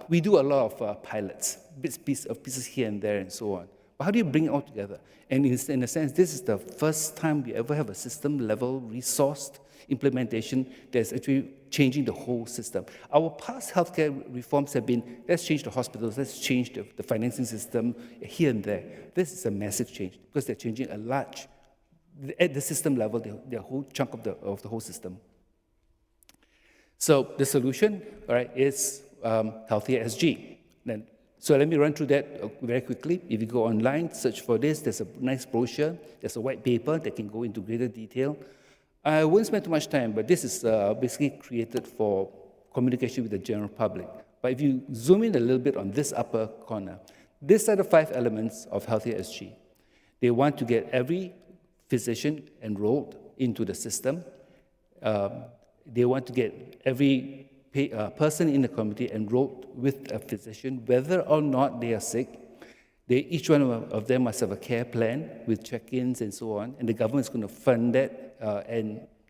we do a lot of pilots, pieces here and there and so on. But how do you bring it all together? And in a sense, this is the first time we ever have a system-level resourced implementation that's actually changing the whole system. Our past healthcare reforms have been, let's change the hospitals, let's change the financing system here and there. This is a massive change because they're changing a large, at the system level, the whole chunk of the whole system. So the solution, all right, is Healthier SG. So let me run through that very quickly. If you go online, search for this, there's a nice brochure, there's a white paper that can go into greater detail. I won't spend too much time, but this is basically created for communication with the general public. But if you zoom in a little bit on this upper corner, these are the 5 elements of Healthier SG. They want to get every physician enrolled into the system. They want to get every person in the community enrolled with a physician, whether or not they are sick. Each one of them must have a care plan with check-ins and so on, and the government is going to fund that.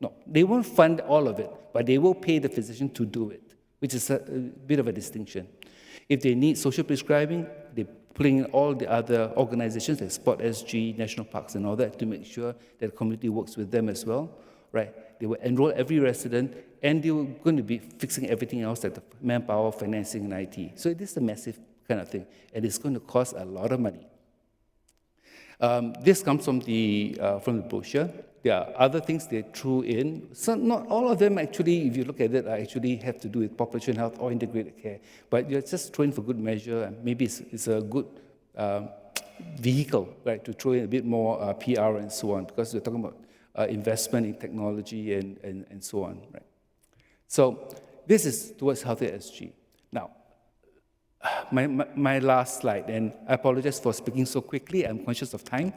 No, they won't fund all of it, but they will pay the physician to do it, which is a bit of a distinction. If they need social prescribing, they pulling in all the other organizations like Sport SG, National Parks and all that to make sure that the community works with them as well, right? They will enroll every resident, and they were going to be fixing everything else like the manpower, financing, and IT. So this is a massive kind of thing, and it's going to cost a lot of money. This comes from the brochure. There are other things they threw in. So not all of them actually, if you look at it, actually have to do with population health or integrated care. But you're just throwing for good measure, and maybe it's a good vehicle, right, to throw in a bit more PR and so on, because we're talking about investment in technology and so on, right? So this is towards Healthier SG. Now, my last slide, and I apologize for speaking so quickly. I'm conscious of time.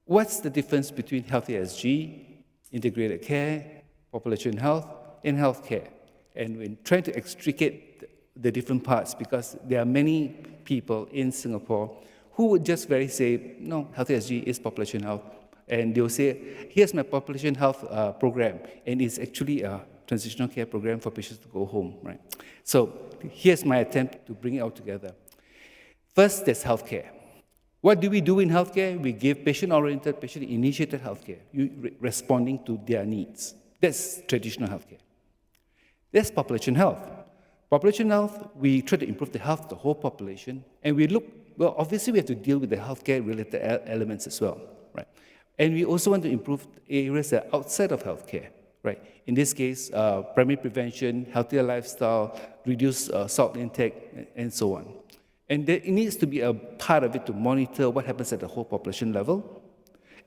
What's the difference between Healthier SG, integrated care, population health, and healthcare? And we're trying to extricate the different parts because there are many people in Singapore who would just very say, no, Healthier SG is population health. And they'll say, here's my population health program, and it's actually a transitional care program for patients to go home, right? So here's my attempt to bring it all together. First, there's healthcare. What do we do in healthcare? We give patient-oriented, patient-initiated healthcare, responding to their needs. That's traditional healthcare. That's population health. Population health, we try to improve the health of the whole population, and we look, well, obviously we have to deal with the healthcare-related elements as well, right? And we also want to improve areas that are outside of healthcare, right? In this case, primary prevention, healthier lifestyle, reduce salt intake, and so on. And there, it needs to be a part of it to monitor what happens at the whole population level.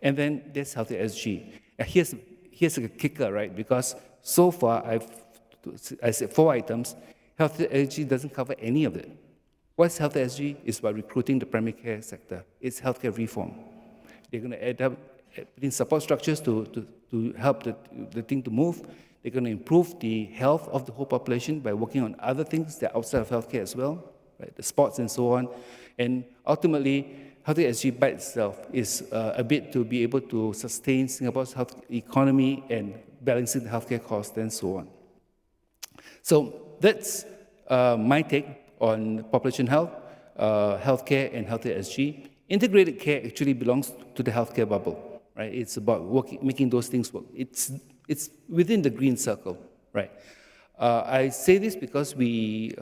And then there's Healthier SG. Here's a kicker, right? Because so far, I said 4 items. Healthier SG doesn't cover any of it. What's Healthier SG? It's about recruiting the primary care sector. It's healthcare reform. They're going to adapt in support structures to help the thing to move. They're going to improve the health of the whole population by working on other things that are outside of healthcare as well, right? The sports and so on. And ultimately, Healthier SG by itself is a bit to be able to sustain Singapore's health economy and balancing the healthcare costs and so on. So that's my take on population health, healthcare, and Healthier SG. Integrated care actually belongs to the healthcare bubble, right? It's about making those things work. It's within the green circle, right? I say this because when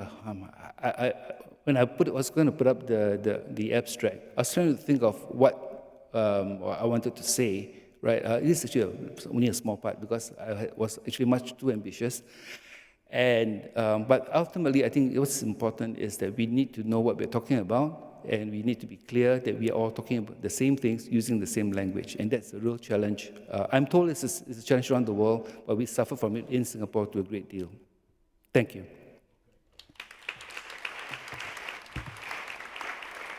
I was going to put up the abstract, I was trying to think of what I wanted to say, right? This is actually only a small part because I was actually much too ambitious. And but ultimately, I think what's important is that we need to know what we're talking about, and we need to be clear that we are all talking about the same things using the same language, and that's a real challenge. I'm told it's a challenge around the world, but we suffer from it in Singapore to a great deal. Thank you.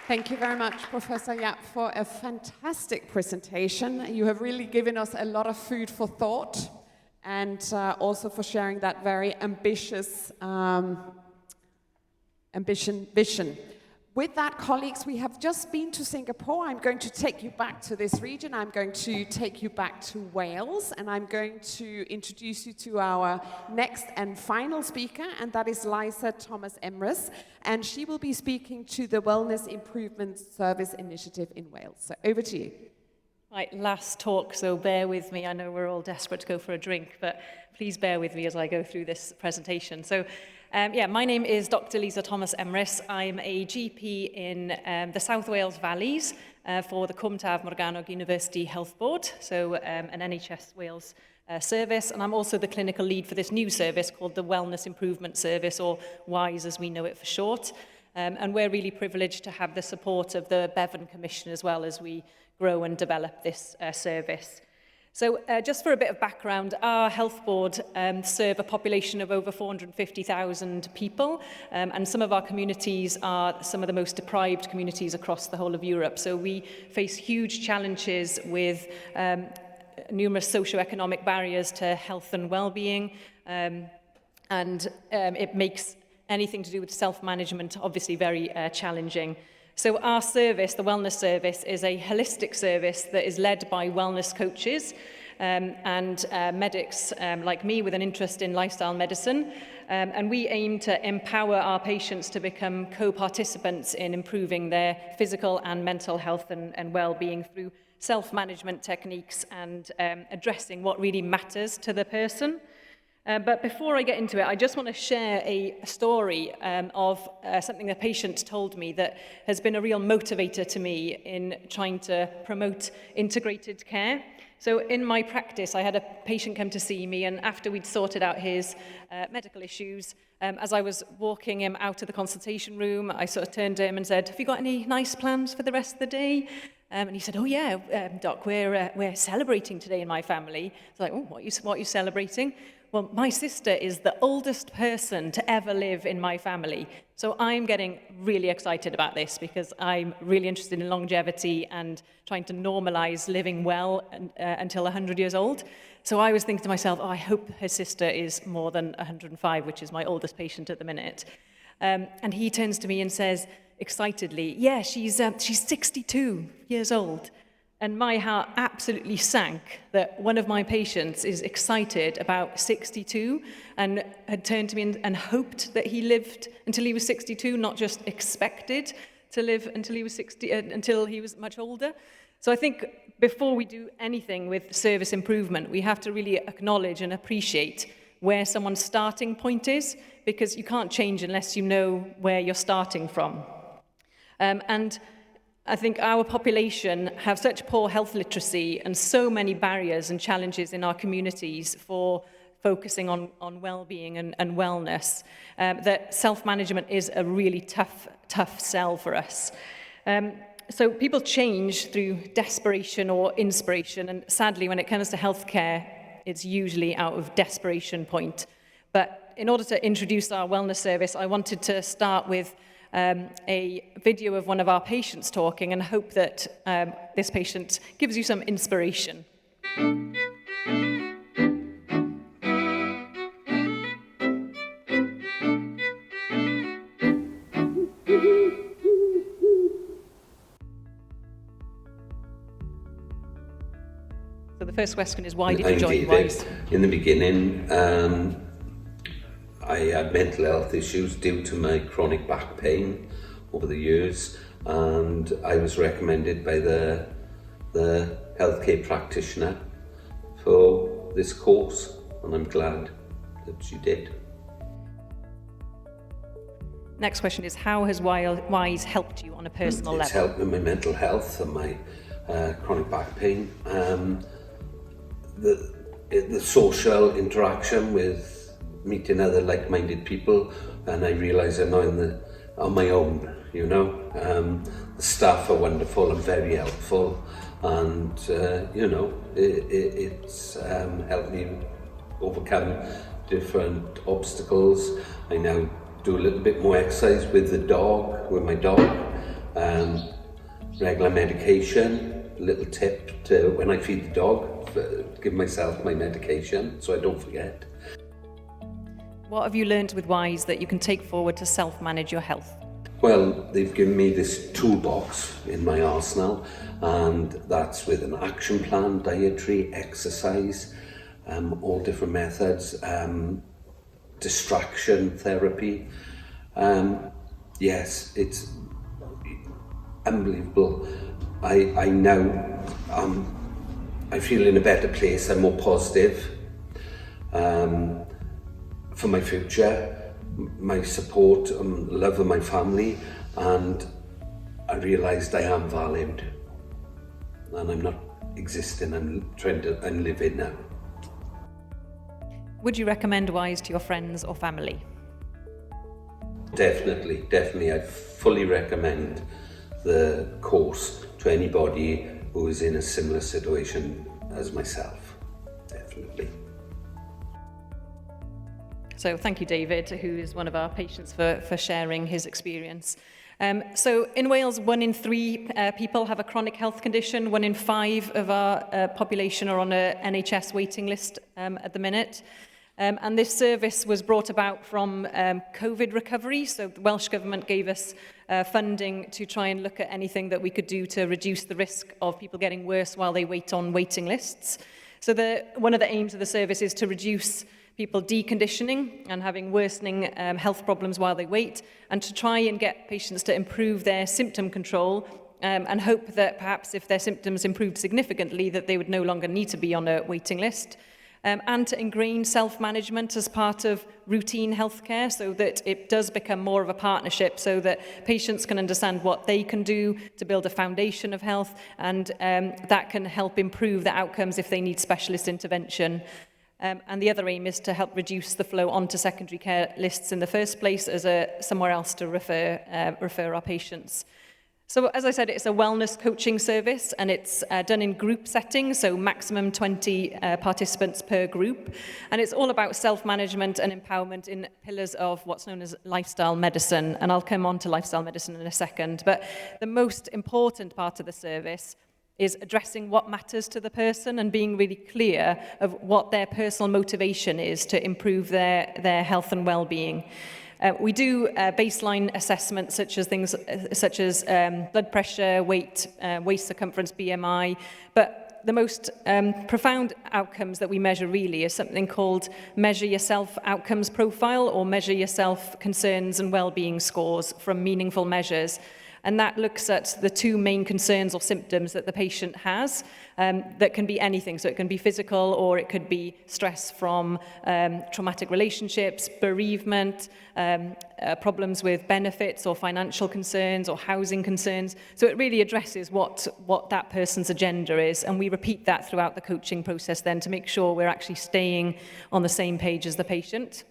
Thank you very much, Professor Yap, for a fantastic presentation. You have really given us a lot of food for thought, and also for sharing that very ambitious vision. With that, colleagues, we have just been to Singapore. I'm going to take you back to this region. I'm going to take you back to Wales, and I'm going to introduce you to our next and final speaker, and that is Liza Thomas-Emrus, and she will be speaking to the Wellness Improvement Service Initiative in Wales. So over to you. Right, last talk, so bear with me. I know we're all desperate to go for a drink, but please bear with me as I go through this presentation. So, my name is Dr. Liza Thomas-Emrus. I'm a GP in the South Wales Valleys for the Cwm Taf Morgannwg University Health Board, so an NHS Wales service, and I'm also the clinical lead for this new service called the Wellness Improvement Service, or WISE as we know it for short. And we're really privileged to have the support of the Bevan Commission as well as we grow and develop this service. So just for a bit of background, our health board serve a population of over 450,000 people, and some of our communities are some of the most deprived communities across the whole of Europe. So we face huge challenges with numerous socio-economic barriers to health and well-being, and it makes anything to do with self-management obviously very challenging. So our service, the Wellness Service, is a holistic service that is led by wellness coaches and medics like me with an interest in lifestyle medicine. And we aim to empower our patients to become co-participants in improving their physical and mental health and well-being through self-management techniques and addressing what really matters to the person. But before I get into it, I just want to share a story of something a patient told me that has been a real motivator to me in trying to promote integrated care. So in my practice, I had a patient come to see me, and after we'd sorted out his medical issues, as I was walking him out of the consultation room, I sort of turned to him and said, "Have you got any nice plans for the rest of the day?" And he said, "Oh yeah, Doc, we're celebrating today in my family." I was like, "Oh, what are you celebrating?" "Well, my sister is the oldest person to ever live in my family." So I'm getting really excited about this because I'm really interested in longevity and trying to normalize living well until 100 years old. So I was thinking to myself, I hope her sister is more than 105, which is my oldest patient at the minute. And he turns to me and says excitedly, "Yeah, she's 62 years old." And my heart absolutely sank that one of my patients is excited about 62 and had turned to me and hoped that he lived until he was 62, not just expected to live until he was 60, until he was much older. So I think before we do anything with service improvement, we have to really acknowledge and appreciate where someone's starting point is, because you can't change unless you know where you're starting from. And I think our population have such poor health literacy and so many barriers and challenges in our communities for focusing on well-being and wellness that self-management is a really tough sell for us. So people change through desperation or inspiration, and sadly when it comes to healthcare, it's usually out of desperation point. But in order to introduce our wellness service, I wanted to start with a video of one of our patients talking and hope that this patient gives you some inspiration. So the first question is, why did you join WISE? In the beginning, I had mental health issues due to my chronic back pain over the years, and I was recommended by the healthcare practitioner for this course, and I'm glad that she did. Next question is, how has WISE helped you on a personal level? It's helped with my mental health and my chronic back pain. The social interaction with meeting other like-minded people, and I realise I'm not on my own, you know. The staff are wonderful and very helpful, and you know, it's helped me overcome different obstacles. I now do a little bit more exercise with my dog, regular medication, a little tip to when I feed the dog, give myself my medication so I don't forget. What have you learned with WISE that you can take forward to self-manage your health? Well, they've given me this toolbox in my arsenal, and that's with an action plan, dietary, exercise, all different methods, distraction therapy. Yes, it's unbelievable. I now, I feel in a better place. I'm more positive for my future, my support and love of my family, and I realised I am valued, and I'm not existing. I'm living now. Would you recommend WISE to your friends or family? Definitely. I fully recommend the course to anybody who is in a similar situation as myself. Definitely. So thank you, David, who is one of our patients, for sharing his experience. So in Wales, 1 in 3 people have a chronic health condition. 1 in 5 of our population are on an NHS waiting list at the minute. And this service was brought about from COVID recovery. So the Welsh Government gave us funding to try and look at anything that we could do to reduce the risk of people getting worse while they wait on waiting lists. So one of the aims of the service is to reduce people deconditioning and having worsening health problems while they wait, and to try and get patients to improve their symptom control and hope that perhaps if their symptoms improved significantly that they would no longer need to be on a waiting list. And to ingrain self-management as part of routine healthcare so that it does become more of a partnership, so that patients can understand what they can do to build a foundation of health, and that can help improve the outcomes if they need specialist intervention. And the other aim is to help reduce the flow onto secondary care lists in the first place as somewhere else to refer our patients. So as I said, it's a wellness coaching service, and it's done in group settings, so maximum 20 participants per group. And it's all about self-management and empowerment in pillars of what's known as lifestyle medicine. And I'll come on to lifestyle medicine in a second. But the most important part of the service is addressing what matters to the person and being really clear of what their personal motivation is to improve their health and well-being. We do baseline assessments such as blood pressure, weight, waist circumference, BMI, but the most profound outcomes that we measure really is something called Measure Yourself Outcomes Profile, or Measure Yourself Concerns and Wellbeing Scores from Meaningful Measures. And that looks at the 2 main concerns or symptoms that the patient has that can be anything. So it can be physical, or it could be stress from traumatic relationships, bereavement, problems with benefits or financial concerns or housing concerns. So it really addresses what that person's agenda is. And we repeat that throughout the coaching process then to make sure we're actually staying on the same page as the patient.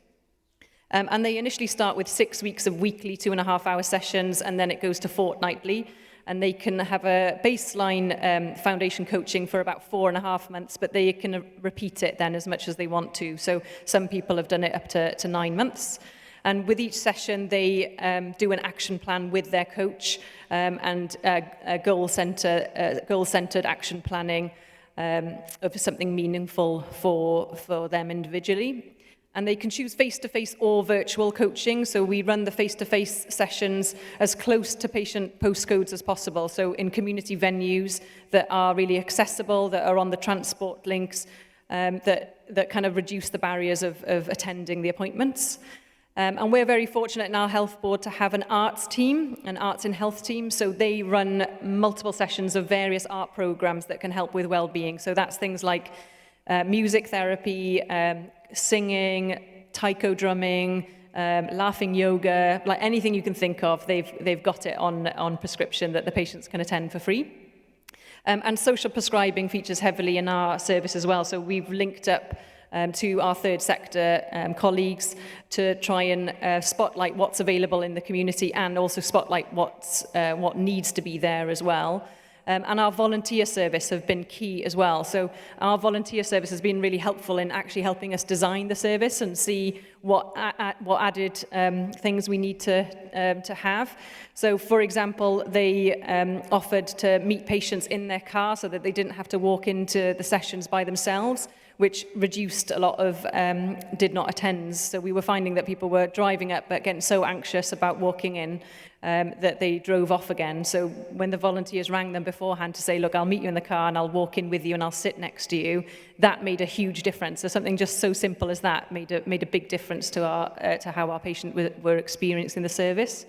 And they initially start with 6 weeks of weekly 2.5-hour sessions, and then it goes to fortnightly. And they can have a baseline foundation coaching for about 4.5 months, but they can repeat it then as much as they want to. So some people have done it up to 9 months. And with each session, they do an action plan with their coach and a goal-centered action planning of something meaningful for them individually. And they can choose face-to-face or virtual coaching. So we run the face-to-face sessions as close to patient postcodes as possible. So in community venues that are really accessible, that are on the transport links, that kind of reduce the barriers of attending the appointments. And we're very fortunate in our health board to have an arts team, an arts and health team. So they run multiple sessions of various art programs that can help with well-being. So that's things like music therapy, singing, taiko drumming, laughing yoga, like anything you can think of, they've got it on prescription that the patients can attend for free. And social prescribing features heavily in our service as well. So we've linked up to our third sector colleagues to try and spotlight what's available in the community, and also spotlight what needs to be there as well. And our volunteer service have been key as well. So our volunteer service has been really helpful in actually helping us design the service and see what added things we need to have. So, for example, they offered to meet patients in their car so that they didn't have to walk into the sessions by themselves. which reduced a lot of did not attends. So we were finding that people were driving up but getting so anxious about walking in that they drove off again. So when the volunteers rang them beforehand to say, look, I'll meet you in the car and I'll walk in with you and I'll sit next to you, that made a huge difference. So something just so simple as that made a big difference to how our patients were experiencing the service.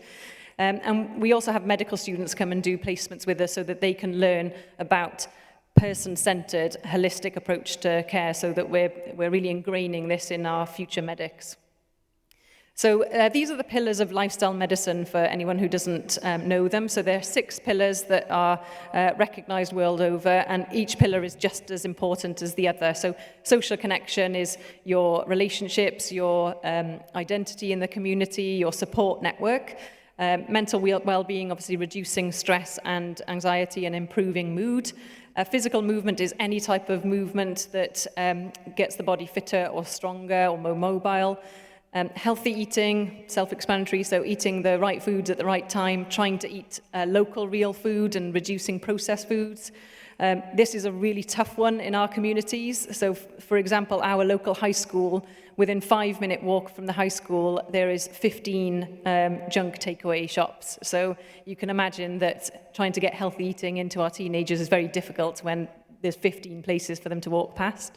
And we also have medical students come and do placements with us so that they can learn about person-centred, holistic approach to care, so that we're really ingraining this in our future medics. So these are the pillars of lifestyle medicine for anyone who doesn't know them. So there are 6 pillars that are recognised world over, and each pillar is just as important as the other. So social connection is your relationships, your identity in the community, your support network. Mental well-being, obviously reducing stress and anxiety and improving mood. Physical movement is any type of movement that gets the body fitter or stronger or more mobile. Healthy eating, self-explanatory, so eating the right foods at the right time, trying to eat local real food and reducing processed foods. This is a really tough one in our communities. So, for example, our local high school, within 5-minute walk from the high school, there is 15 junk takeaway shops. So you can imagine that trying to get healthy eating into our teenagers is very difficult when there's 15 places for them to walk past.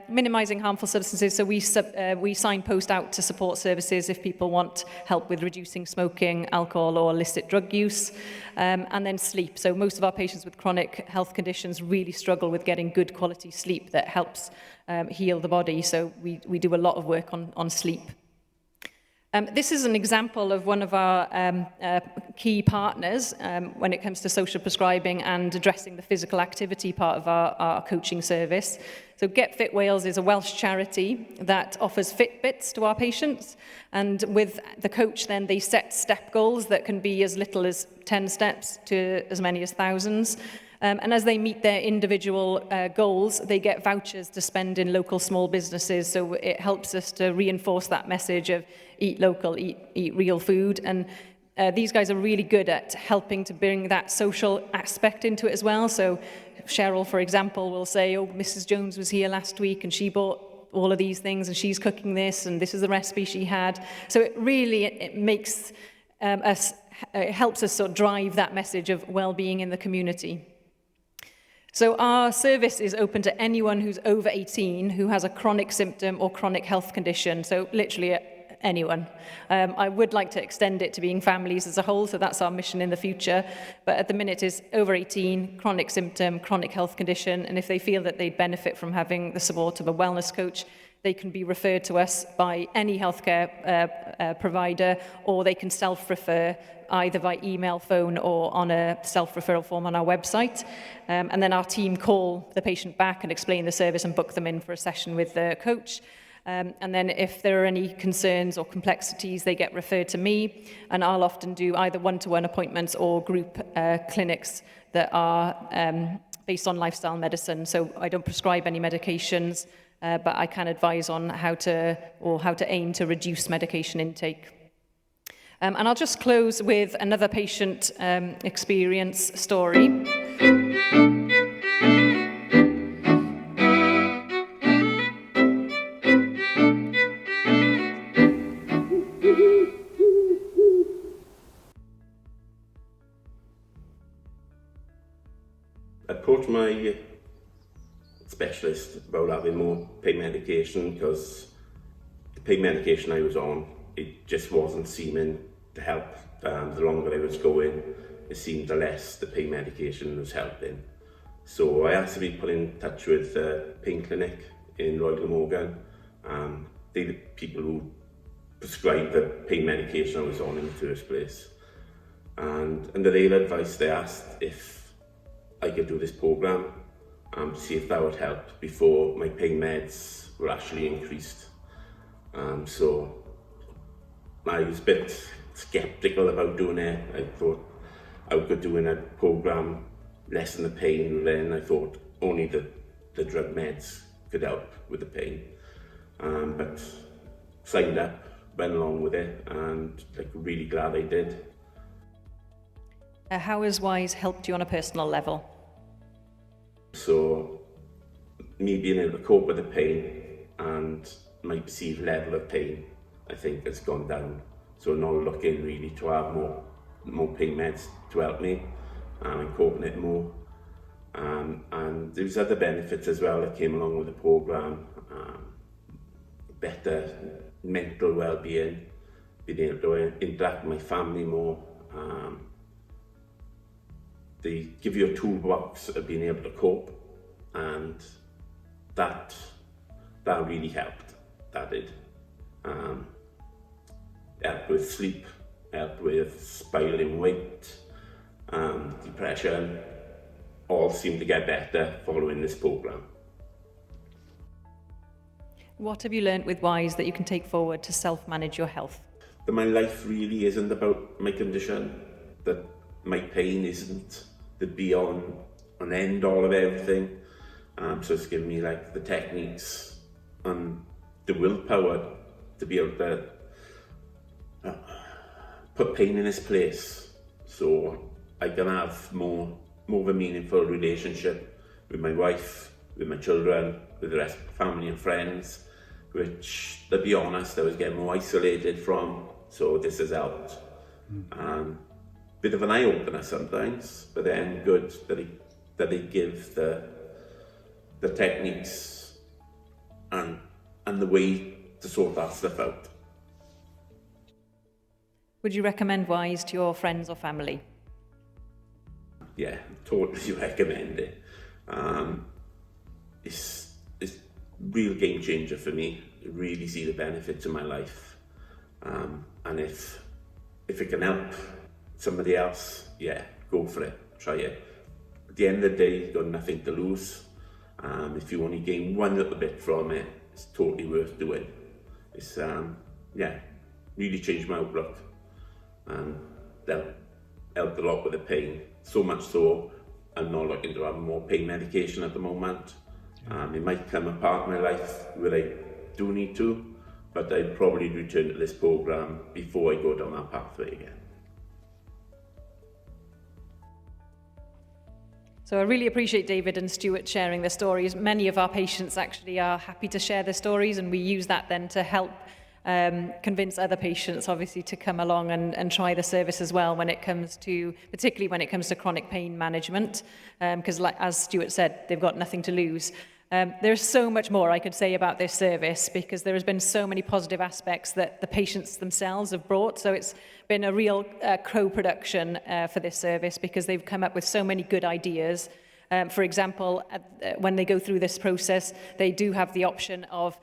Minimising harmful substances, so we signpost out to support services if people want help with reducing smoking, alcohol or illicit drug use. And then sleep, so most of our patients with chronic health conditions really struggle with getting good quality sleep that helps heal the body, so we do a lot of work on sleep. This is an example of one of our key partners when it comes to social prescribing and addressing the physical activity part of our coaching service. So Get Fit Wales is a Welsh charity that offers Fitbits to our patients, and with the coach then they set step goals that can be as little as 10 steps to as many as thousands. And as they meet their individual goals, they get vouchers to spend in local small businesses. So it helps us to reinforce that message of eat local, eat real food. And these guys are really good at helping to bring that social aspect into it as well. So Cheryl, for example, will say, oh, Mrs. Jones was here last week and she bought all of these things and she's cooking this and this is the recipe she had. So it really makes it helps us sort of drive that message of well-being in the community. So our service is open to anyone who's over 18 who has a chronic symptom or chronic health condition, so literally anyone. I would like to extend it to being families as a whole, so that's our mission in the future, but at the minute is over 18, chronic symptom, chronic health condition, and if they feel that they'd benefit from having the support of a wellness coach, they can be referred to us by any healthcare provider, or they can self-refer either by email, phone, or on a self-referral form on our website. And then our team call the patient back and explain the service and book them in for a session with the coach. And then if there are any concerns or complexities, they get referred to me, and I'll often do either one-to-one appointments or group clinics that are based on lifestyle medicine. So I don't prescribe any medications, but I can advise on how to aim to reduce medication intake. And I'll just close with another patient experience story. I approached my specialist about having more pain medication because the pain medication I was on, it just wasn't seeming to help. The longer I was going, it seemed the less the pain medication was helping. So I asked to be put in touch with the pain clinic in Royal Glamorgan. They're the people who prescribed the pain medication I was on in the first place. And under their advice, they asked if I could do this program to see if that would help before my pain meds were actually increased. So I was a bit skeptical about doing it. I thought I could do in a program lessen the pain, then I thought only the drug meds could help with the pain. But signed up, went along with it, and really glad I did. How has Wise helped you on a personal level? So me being able to cope with the pain and my perceived level of pain, I think, has gone down. So now looking really to have more pain meds to help me and coping it more. And there's other benefits as well that came along with the programme. Better mental well-being, being able to interact with my family more. They give you a toolbox of being able to cope, and that really helped. That did. Helped with sleep, helped with spiraling weight, depression, all seemed to get better following this programme. What have you learnt with Wise that you can take forward to self-manage your health? That my life really isn't about my condition, that my pain isn't the be-all and end-all of everything. So it's given me like the techniques and the willpower to be able to put pain in its place, so I can have more of a meaningful relationship with my wife, with my children, with the rest of the family and friends, which, to be honest, I was getting more isolated from, so this has helped. Bit of an eye-opener sometimes, but then good that they give the techniques and the way to sort that stuff out. Would you recommend Wise to your friends or family? Yeah, totally recommend it. It's a real game changer for me. I really see the benefits in my life. And if it can help somebody else, yeah, go for it, try it. At the end of the day, you've got nothing to lose. If you only gain one little bit from it, it's totally worth doing. It's, really changed my outlook. And that helped a lot with the pain. So much so, I'm not looking to have more pain medication at the moment. It might come a part of my life where I do need to, but I'd probably return to this programme before I go down that pathway again. So I really appreciate David and Stuart sharing their stories. Many of our patients actually are happy to share their stories, and we use that then to help convince other patients, obviously, to come along and try the service as well particularly when it comes to chronic pain management, because as Stuart said, they've got nothing to lose. There's so much more I could say about this service, because there has been so many positive aspects that the patients themselves have brought. So it's been a real co-production for this service, because they've come up with so many good ideas. For example, when they go through this process, they do have the option of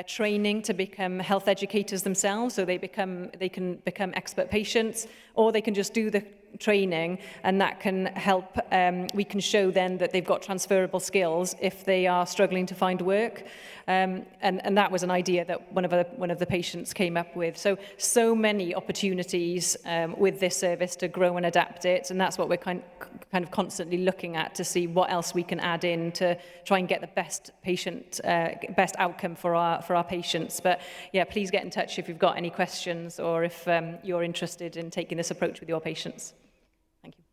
training to become health educators themselves, so they can become expert patients, or they can just do the training, and that can help. We can show then that they've got transferable skills if they are struggling to find work, and that was an idea that one of the patients came up with. So many opportunities with this service to grow and adapt it, and that's what we're kind of constantly looking at to see what else we can add in to try and get the best outcome for our patients. But yeah, please get in touch if you've got any questions, or if you're interested in taking this approach with your patients. Thank you.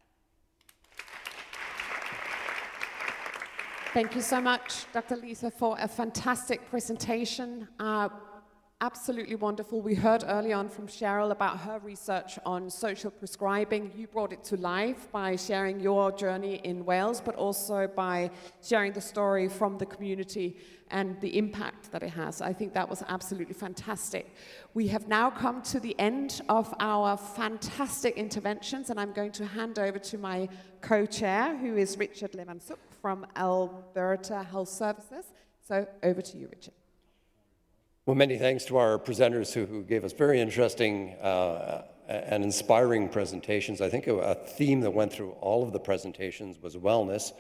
Thank you so much, Dr. Liza, for a fantastic presentation. Absolutely wonderful. We heard early on from Cheryl about her research on social prescribing. You brought it to life by sharing your journey in Wales, but also by sharing the story from the community and the impact that it has. I think that was absolutely fantastic. We have now come to the end of our fantastic interventions, and I'm going to hand over to my co-chair, who is Richard Levansuk from Alberta Health Services. So over to you, Richard. Well, many thanks to our presenters who gave us very interesting and inspiring presentations. I think a theme that went through all of the presentations was wellness,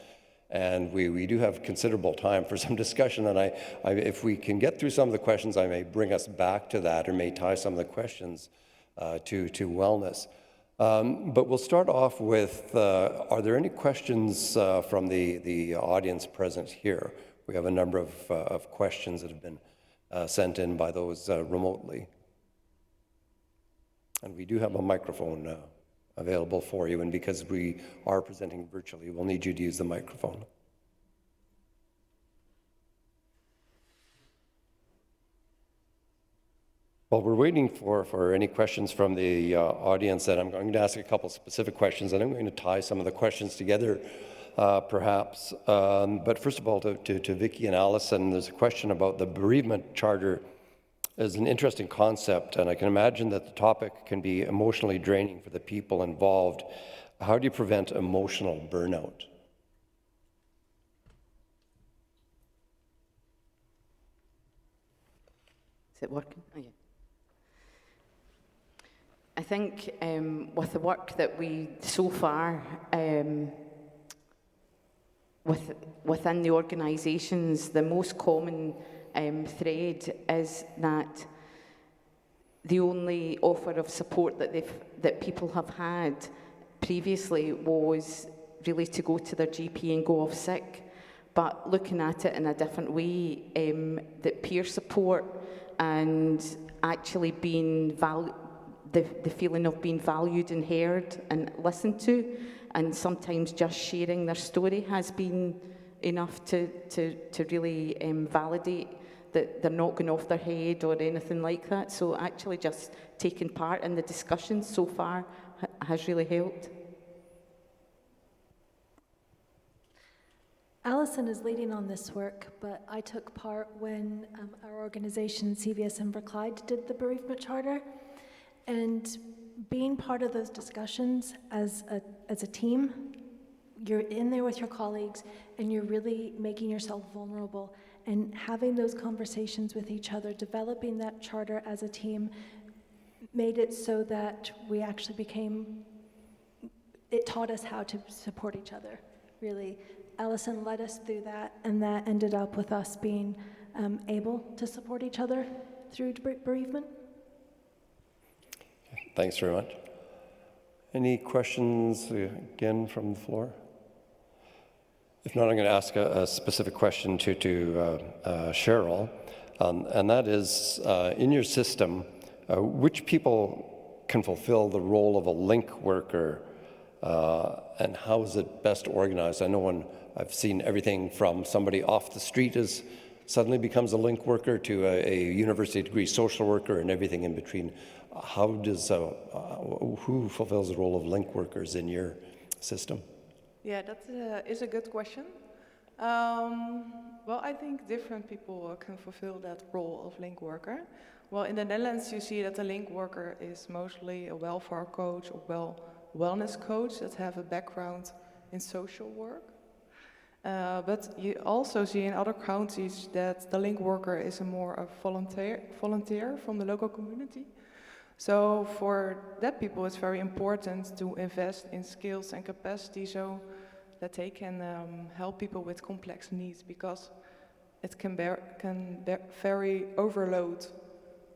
and we do have considerable time for some discussion, and if we can get through some of the questions, I may bring us back to that, or may tie some of the questions to wellness. But we'll start off with, are there any questions from the audience present here? We have a number of questions that have been sent in by those remotely. And we do have a microphone available for you, and because we are presenting virtually, we'll need you to use the microphone. While we're waiting for any questions from the audience, then I'm going to ask a couple specific questions, and I'm going to tie some of the questions together, perhaps. But first of all, to Vicki and Alison, there's a question about the bereavement charter. Is an interesting concept, and I can imagine that the topic can be emotionally draining for the people involved. How do you prevent emotional burnout? Is it working? Oh, yeah. I think with the work that we so far within the organisations, the most common thread is that the only offer of support that people have had previously was really to go to their GP and go off sick. But looking at it in a different way, that peer support and actually being the feeling of being valued and heard and listened to, and sometimes just sharing their story has been enough to really validate that they're not going off their head or anything like that. So actually just taking part in the discussions so far has really helped. Alison is leading on this work, but I took part when our organization, CVS Inverclyde, did the bereavement charter. And being part of those discussions as a team, you're in there with your colleagues and you're really making yourself vulnerable, and having those conversations with each other, developing that charter as a team made it so that we actually it taught us how to support each other, really. Alison led us through that, and that ended up with us being able to support each other through bereavement. Thanks very much. Any questions, again, from the floor? If not, I'm going to ask a specific question to Cheryl, and that is, in your system, which people can fulfill the role of a link worker, and how is it best organized? I know when I've seen everything from somebody off the street suddenly becomes a link worker to a university degree social worker and everything in between. How does, who fulfills the role of link workers in your system? Yeah, that is a good question. Well, I think different people can fulfill that role of link worker. Well, in the Netherlands, you see that the link worker is mostly a welfare coach or wellness coach that have a background in social work. But you also see in other countries that the link worker is a volunteer from the local community. So for that people, it's very important to invest in skills and capacity so that they can help people with complex needs, because it can very overload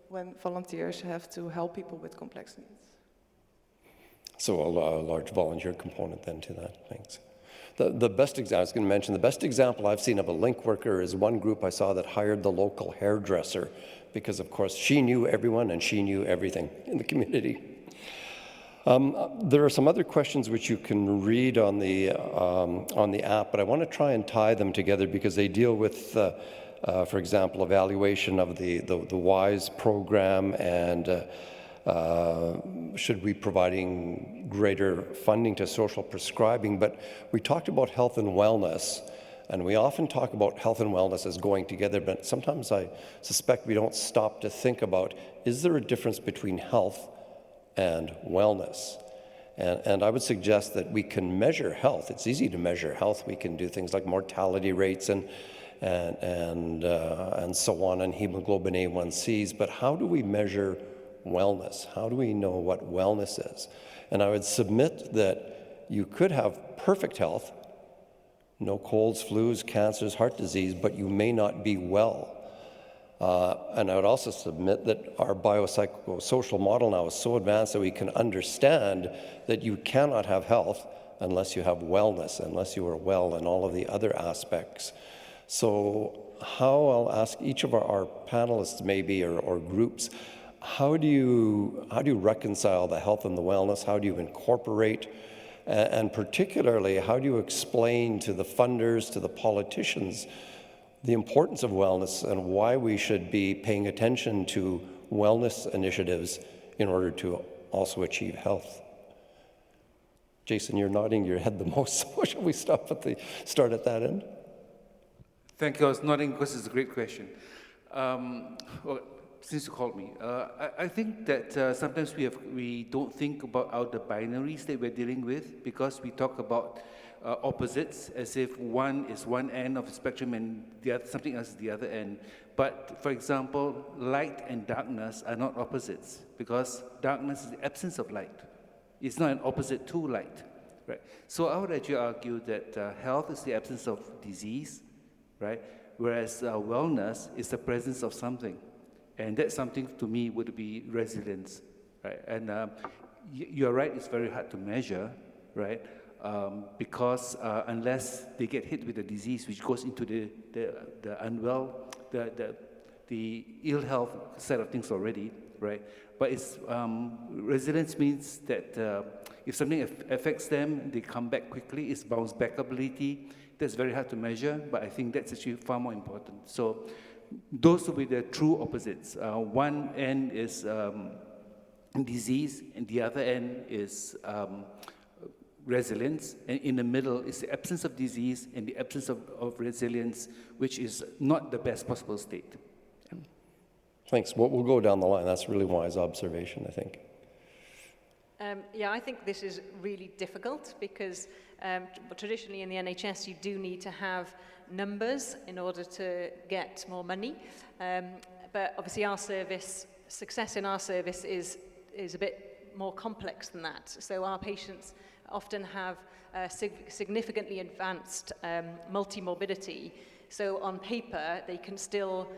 when volunteers have to help people with complex needs. So a large volunteer component then to that, thanks. The best example, I was going to mention, the best example I've seen of a link worker is one group I saw that hired the local hairdresser, because of course she knew everyone and she knew everything in the community. There are some other questions which you can read on the app, but I want to try and tie them together because they deal with, for example, evaluation of the WISE program and should we be providing greater funding to social prescribing. But we talked about health and wellness, and we often talk about health and wellness as going together, but sometimes I suspect we don't stop to think about, is there a difference between health and wellness? And I would suggest that we can measure health. It's easy to measure health. We can do things like mortality rates and so on, and hemoglobin A1Cs, but how do we measure wellness? How do we know what wellness is? And I would submit that you could have perfect health, no colds, flus, cancers, heart disease, but you may not be well. And I would also submit that our biopsychosocial model now is so advanced that we can understand that you cannot have health unless you have wellness, unless you are well in all of the other aspects. So how, I'll ask each of our panelists maybe, or groups, how do you reconcile the health and the wellness? How do you incorporate? And particularly, how do you explain to the funders, to the politicians, the importance of wellness and why we should be paying attention to wellness initiatives in order to also achieve health? Jason, you're nodding your head the most, so shall we start at that end? Thank you. I was nodding because it's a great question. Well, since you called me, I think that sometimes we don't think about the binaries that we're dealing with, because we talk about opposites as if one is one end of the spectrum and something else is the other end. But for example, light and darkness are not opposites, because darkness is the absence of light. It's not an opposite to light, right? So I would actually argue that health is the absence of disease, right? Whereas wellness is the presence of something. And that something to me would be resilience, right? And you're right, it's very hard to measure, right? Because unless they get hit with a disease which goes into the unwell, the ill health side of things already, right? But it's resilience means that if something affects them, they come back quickly. It's bounce back ability. That's very hard to measure, but I think that's actually far more important. So those will be the true opposites. One end is disease, and the other end is resilience, and in the middle is the absence of disease and the absence of resilience, which is not the best possible state. Thanks. We'll go down the line. That's a really wise observation, I think. Yeah, I think this is really difficult because traditionally in the NHS you do need to have numbers in order to get more money. But obviously our service, success in our service is a bit more complex than that. So our patients often have significantly advanced multimorbidity. So on paper, they can still,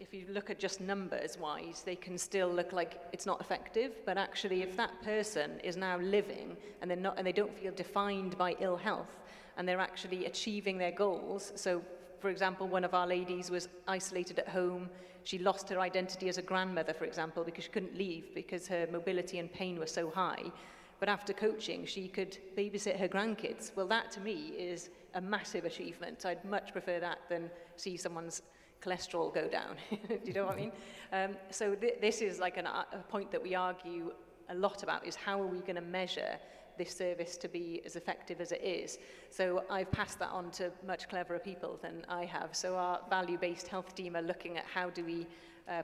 if you look at just numbers-wise, they can still look like it's not effective. But actually, if that person is now living and they don't feel defined by ill health, and they're actually achieving their goals. So, for example, one of our ladies was isolated at home. She lost her identity as a grandmother, for example, because she couldn't leave because her mobility and pain were so high. But after coaching, she could babysit her grandkids. Well, that to me is a massive achievement. I'd much prefer that than see someone's cholesterol go down. Do you know what I mean? So this is like a point that we argue a lot about, is how are we going to measure this service to be as effective as it is. So I've passed that on to much cleverer people than I have. So our value-based health team are looking at how do we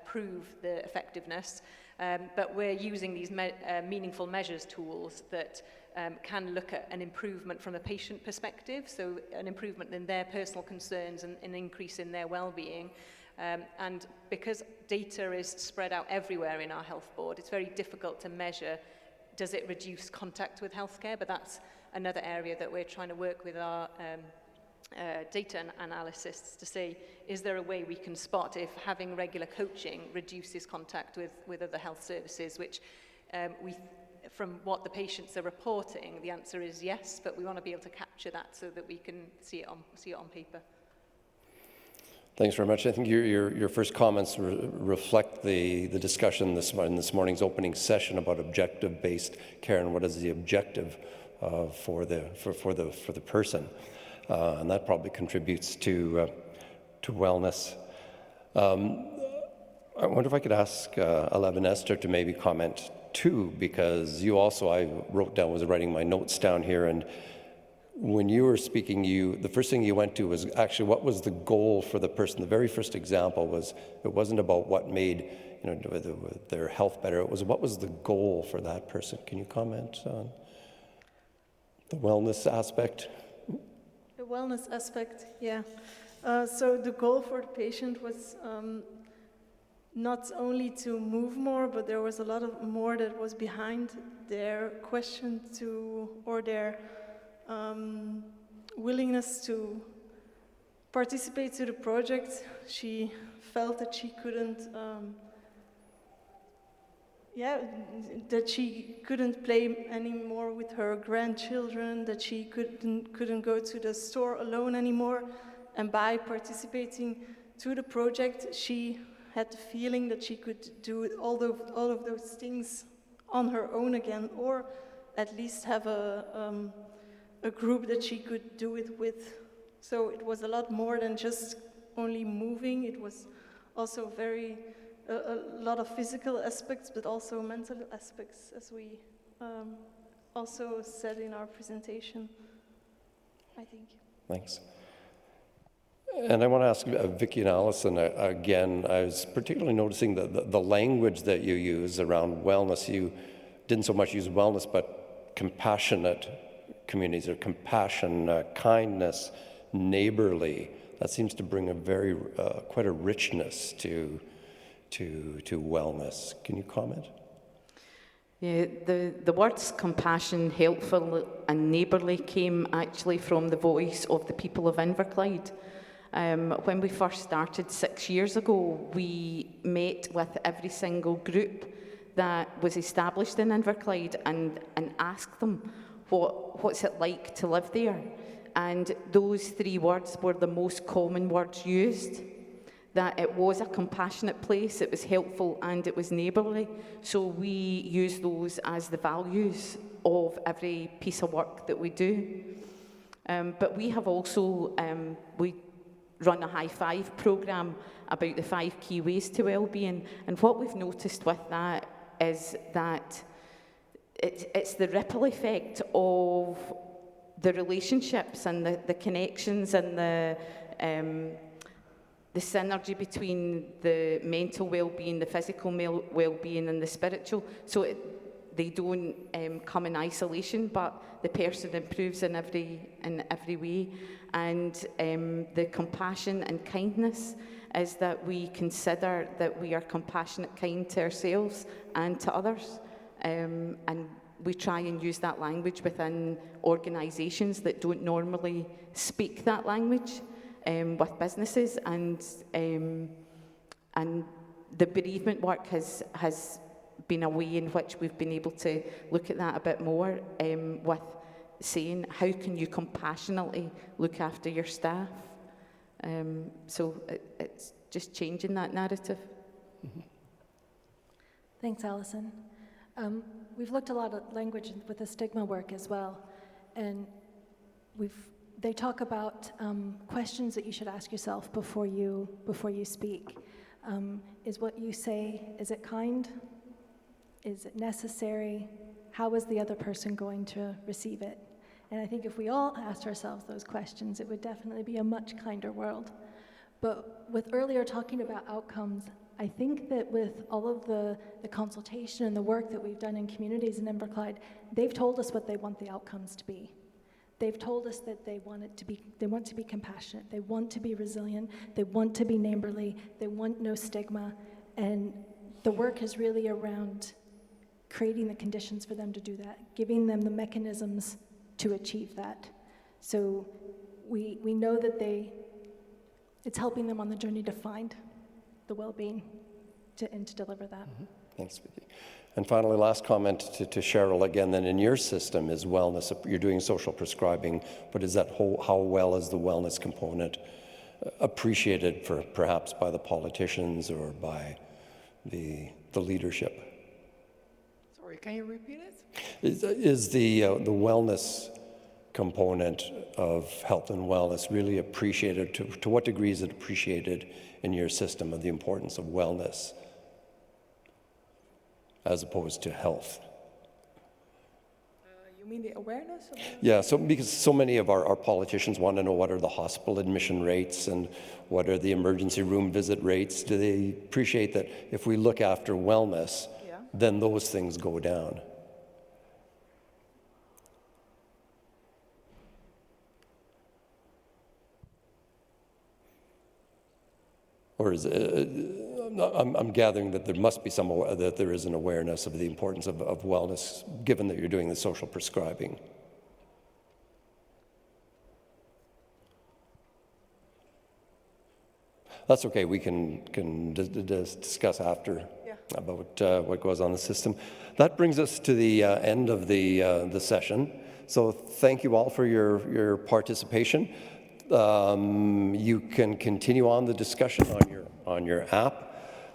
prove the effectiveness. But we're using these meaningful measures tools that can look at an improvement from a patient perspective, so an improvement in their personal concerns and an increase in their well-being. And because data is spread out everywhere in our health board, it's very difficult to measure, does it reduce contact with healthcare? But that's another area that we're trying to work with our data analysts to say, is there a way we can spot if having regular coaching reduces contact with other health services, which from what the patients are reporting, the answer is yes, but we want to be able to capture that so that we can see it on paper. Thanks very much. I think your first comments reflect the discussion in this morning's opening session about objective-based care and what is the objective for the person, and that probably contributes to wellness. I wonder if I could ask Alev and Ester to maybe comment too, because you also, I was writing my notes down here, and when you were speaking, the first thing you went to was actually what was the goal for the person. The very first example was, it wasn't about what made their health better, it was what was the goal for that person. Can you comment on the wellness aspect? The wellness aspect, yeah. So the goal for the patient was not only to move more, but there was a lot of more that was behind their question or their willingness to participate to the project. She felt that she couldn't, that she couldn't play anymore with her grandchildren, that she couldn't go to the store alone anymore. And by participating to the project, she had the feeling that she could do all of those things on her own again, or at least have a group that she could do it with. So it was a lot more than just only moving. It was also very a lot of physical aspects, but also mental aspects, as we also said in our presentation, I think. Thanks. And I want to ask Vicki and Alison again. I was particularly noticing the language that you use around wellness. You didn't so much use wellness, but compassionate communities, or compassion, kindness, neighborly. That seems to bring a very quite a richness to wellness. Can you comment? Yeah, the words compassion, helpful and neighbourly came actually from the voice of the people of Inverclyde. When we first started 6 years ago, we met with every single group that was established in Inverclyde and asked them what's it like to live there. And those 3 words were the most common words used. That it was a compassionate place, it was helpful and it was neighbourly. So we use those as the values of every piece of work that we do. But we have also, we run a high five programme about the 5 key ways to wellbeing. And what we've noticed with that is that it's the ripple effect of the relationships and the connections and the synergy between the mental well-being, the physical well-being and the spiritual. So they don't come in isolation, but the person improves in every way. And the compassion and kindness is that we consider that we are compassionate, kind to ourselves and to others. And we try and use that language within organisations that don't normally speak that language. With businesses, and the bereavement work has been a way in which we've been able to look at that a bit more, with saying how can you compassionately look after your staff. So it's just changing that narrative. Mm-hmm. Thanks, Alison. We've looked a lot at language with the stigma work as well, and they talk about questions that you should ask yourself before you speak. Is what you say, is it kind? Is it necessary? How is the other person going to receive it? And I think if we all asked ourselves those questions, it would definitely be a much kinder world. But with earlier talking about outcomes, I think that with all of the consultation and the work that we've done in communities in Inverclyde, they've told us what they want the outcomes to be. They've told us that they want to be compassionate, they want to be resilient, they want to be neighborly, they want no stigma, and the work is really around creating the conditions for them to do that, giving them the mechanisms to achieve that. So we know that it's helping them on the journey to find the well-being and to deliver that. Mm-hmm. Thanks, Vicki. And finally, last comment to Cheryl again, then in your system is wellness. You're doing social prescribing, but is that how well is the wellness component appreciated perhaps by the politicians or by the leadership? Sorry, can you repeat it? Is the wellness component of health and wellness really appreciated? To what degree is it appreciated in your system of the importance of wellness as opposed to health? You mean the awareness? Yeah, because so many of our politicians want to know what are the hospital admission rates and what are the emergency room visit rates. Do they appreciate that if we look after wellness, then those things go down? Or is it, I'm gathering that there must be that there is an awareness of the importance of wellness, given that you're doing the social prescribing. That's okay. We can discuss after about what goes on in the system. That brings us to the end of the session. So thank you all for your participation. You can continue on the discussion on your app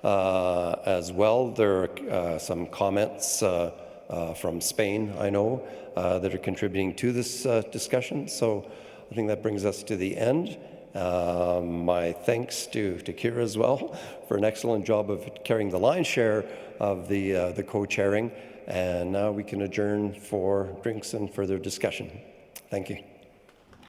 as well. There are some comments from Spain, I know, that are contributing to this discussion. So I think that brings us to the end. My thanks to Kira as well for an excellent job of carrying the lion's share of the co-chairing. And now we can adjourn for drinks and further discussion. Thank you.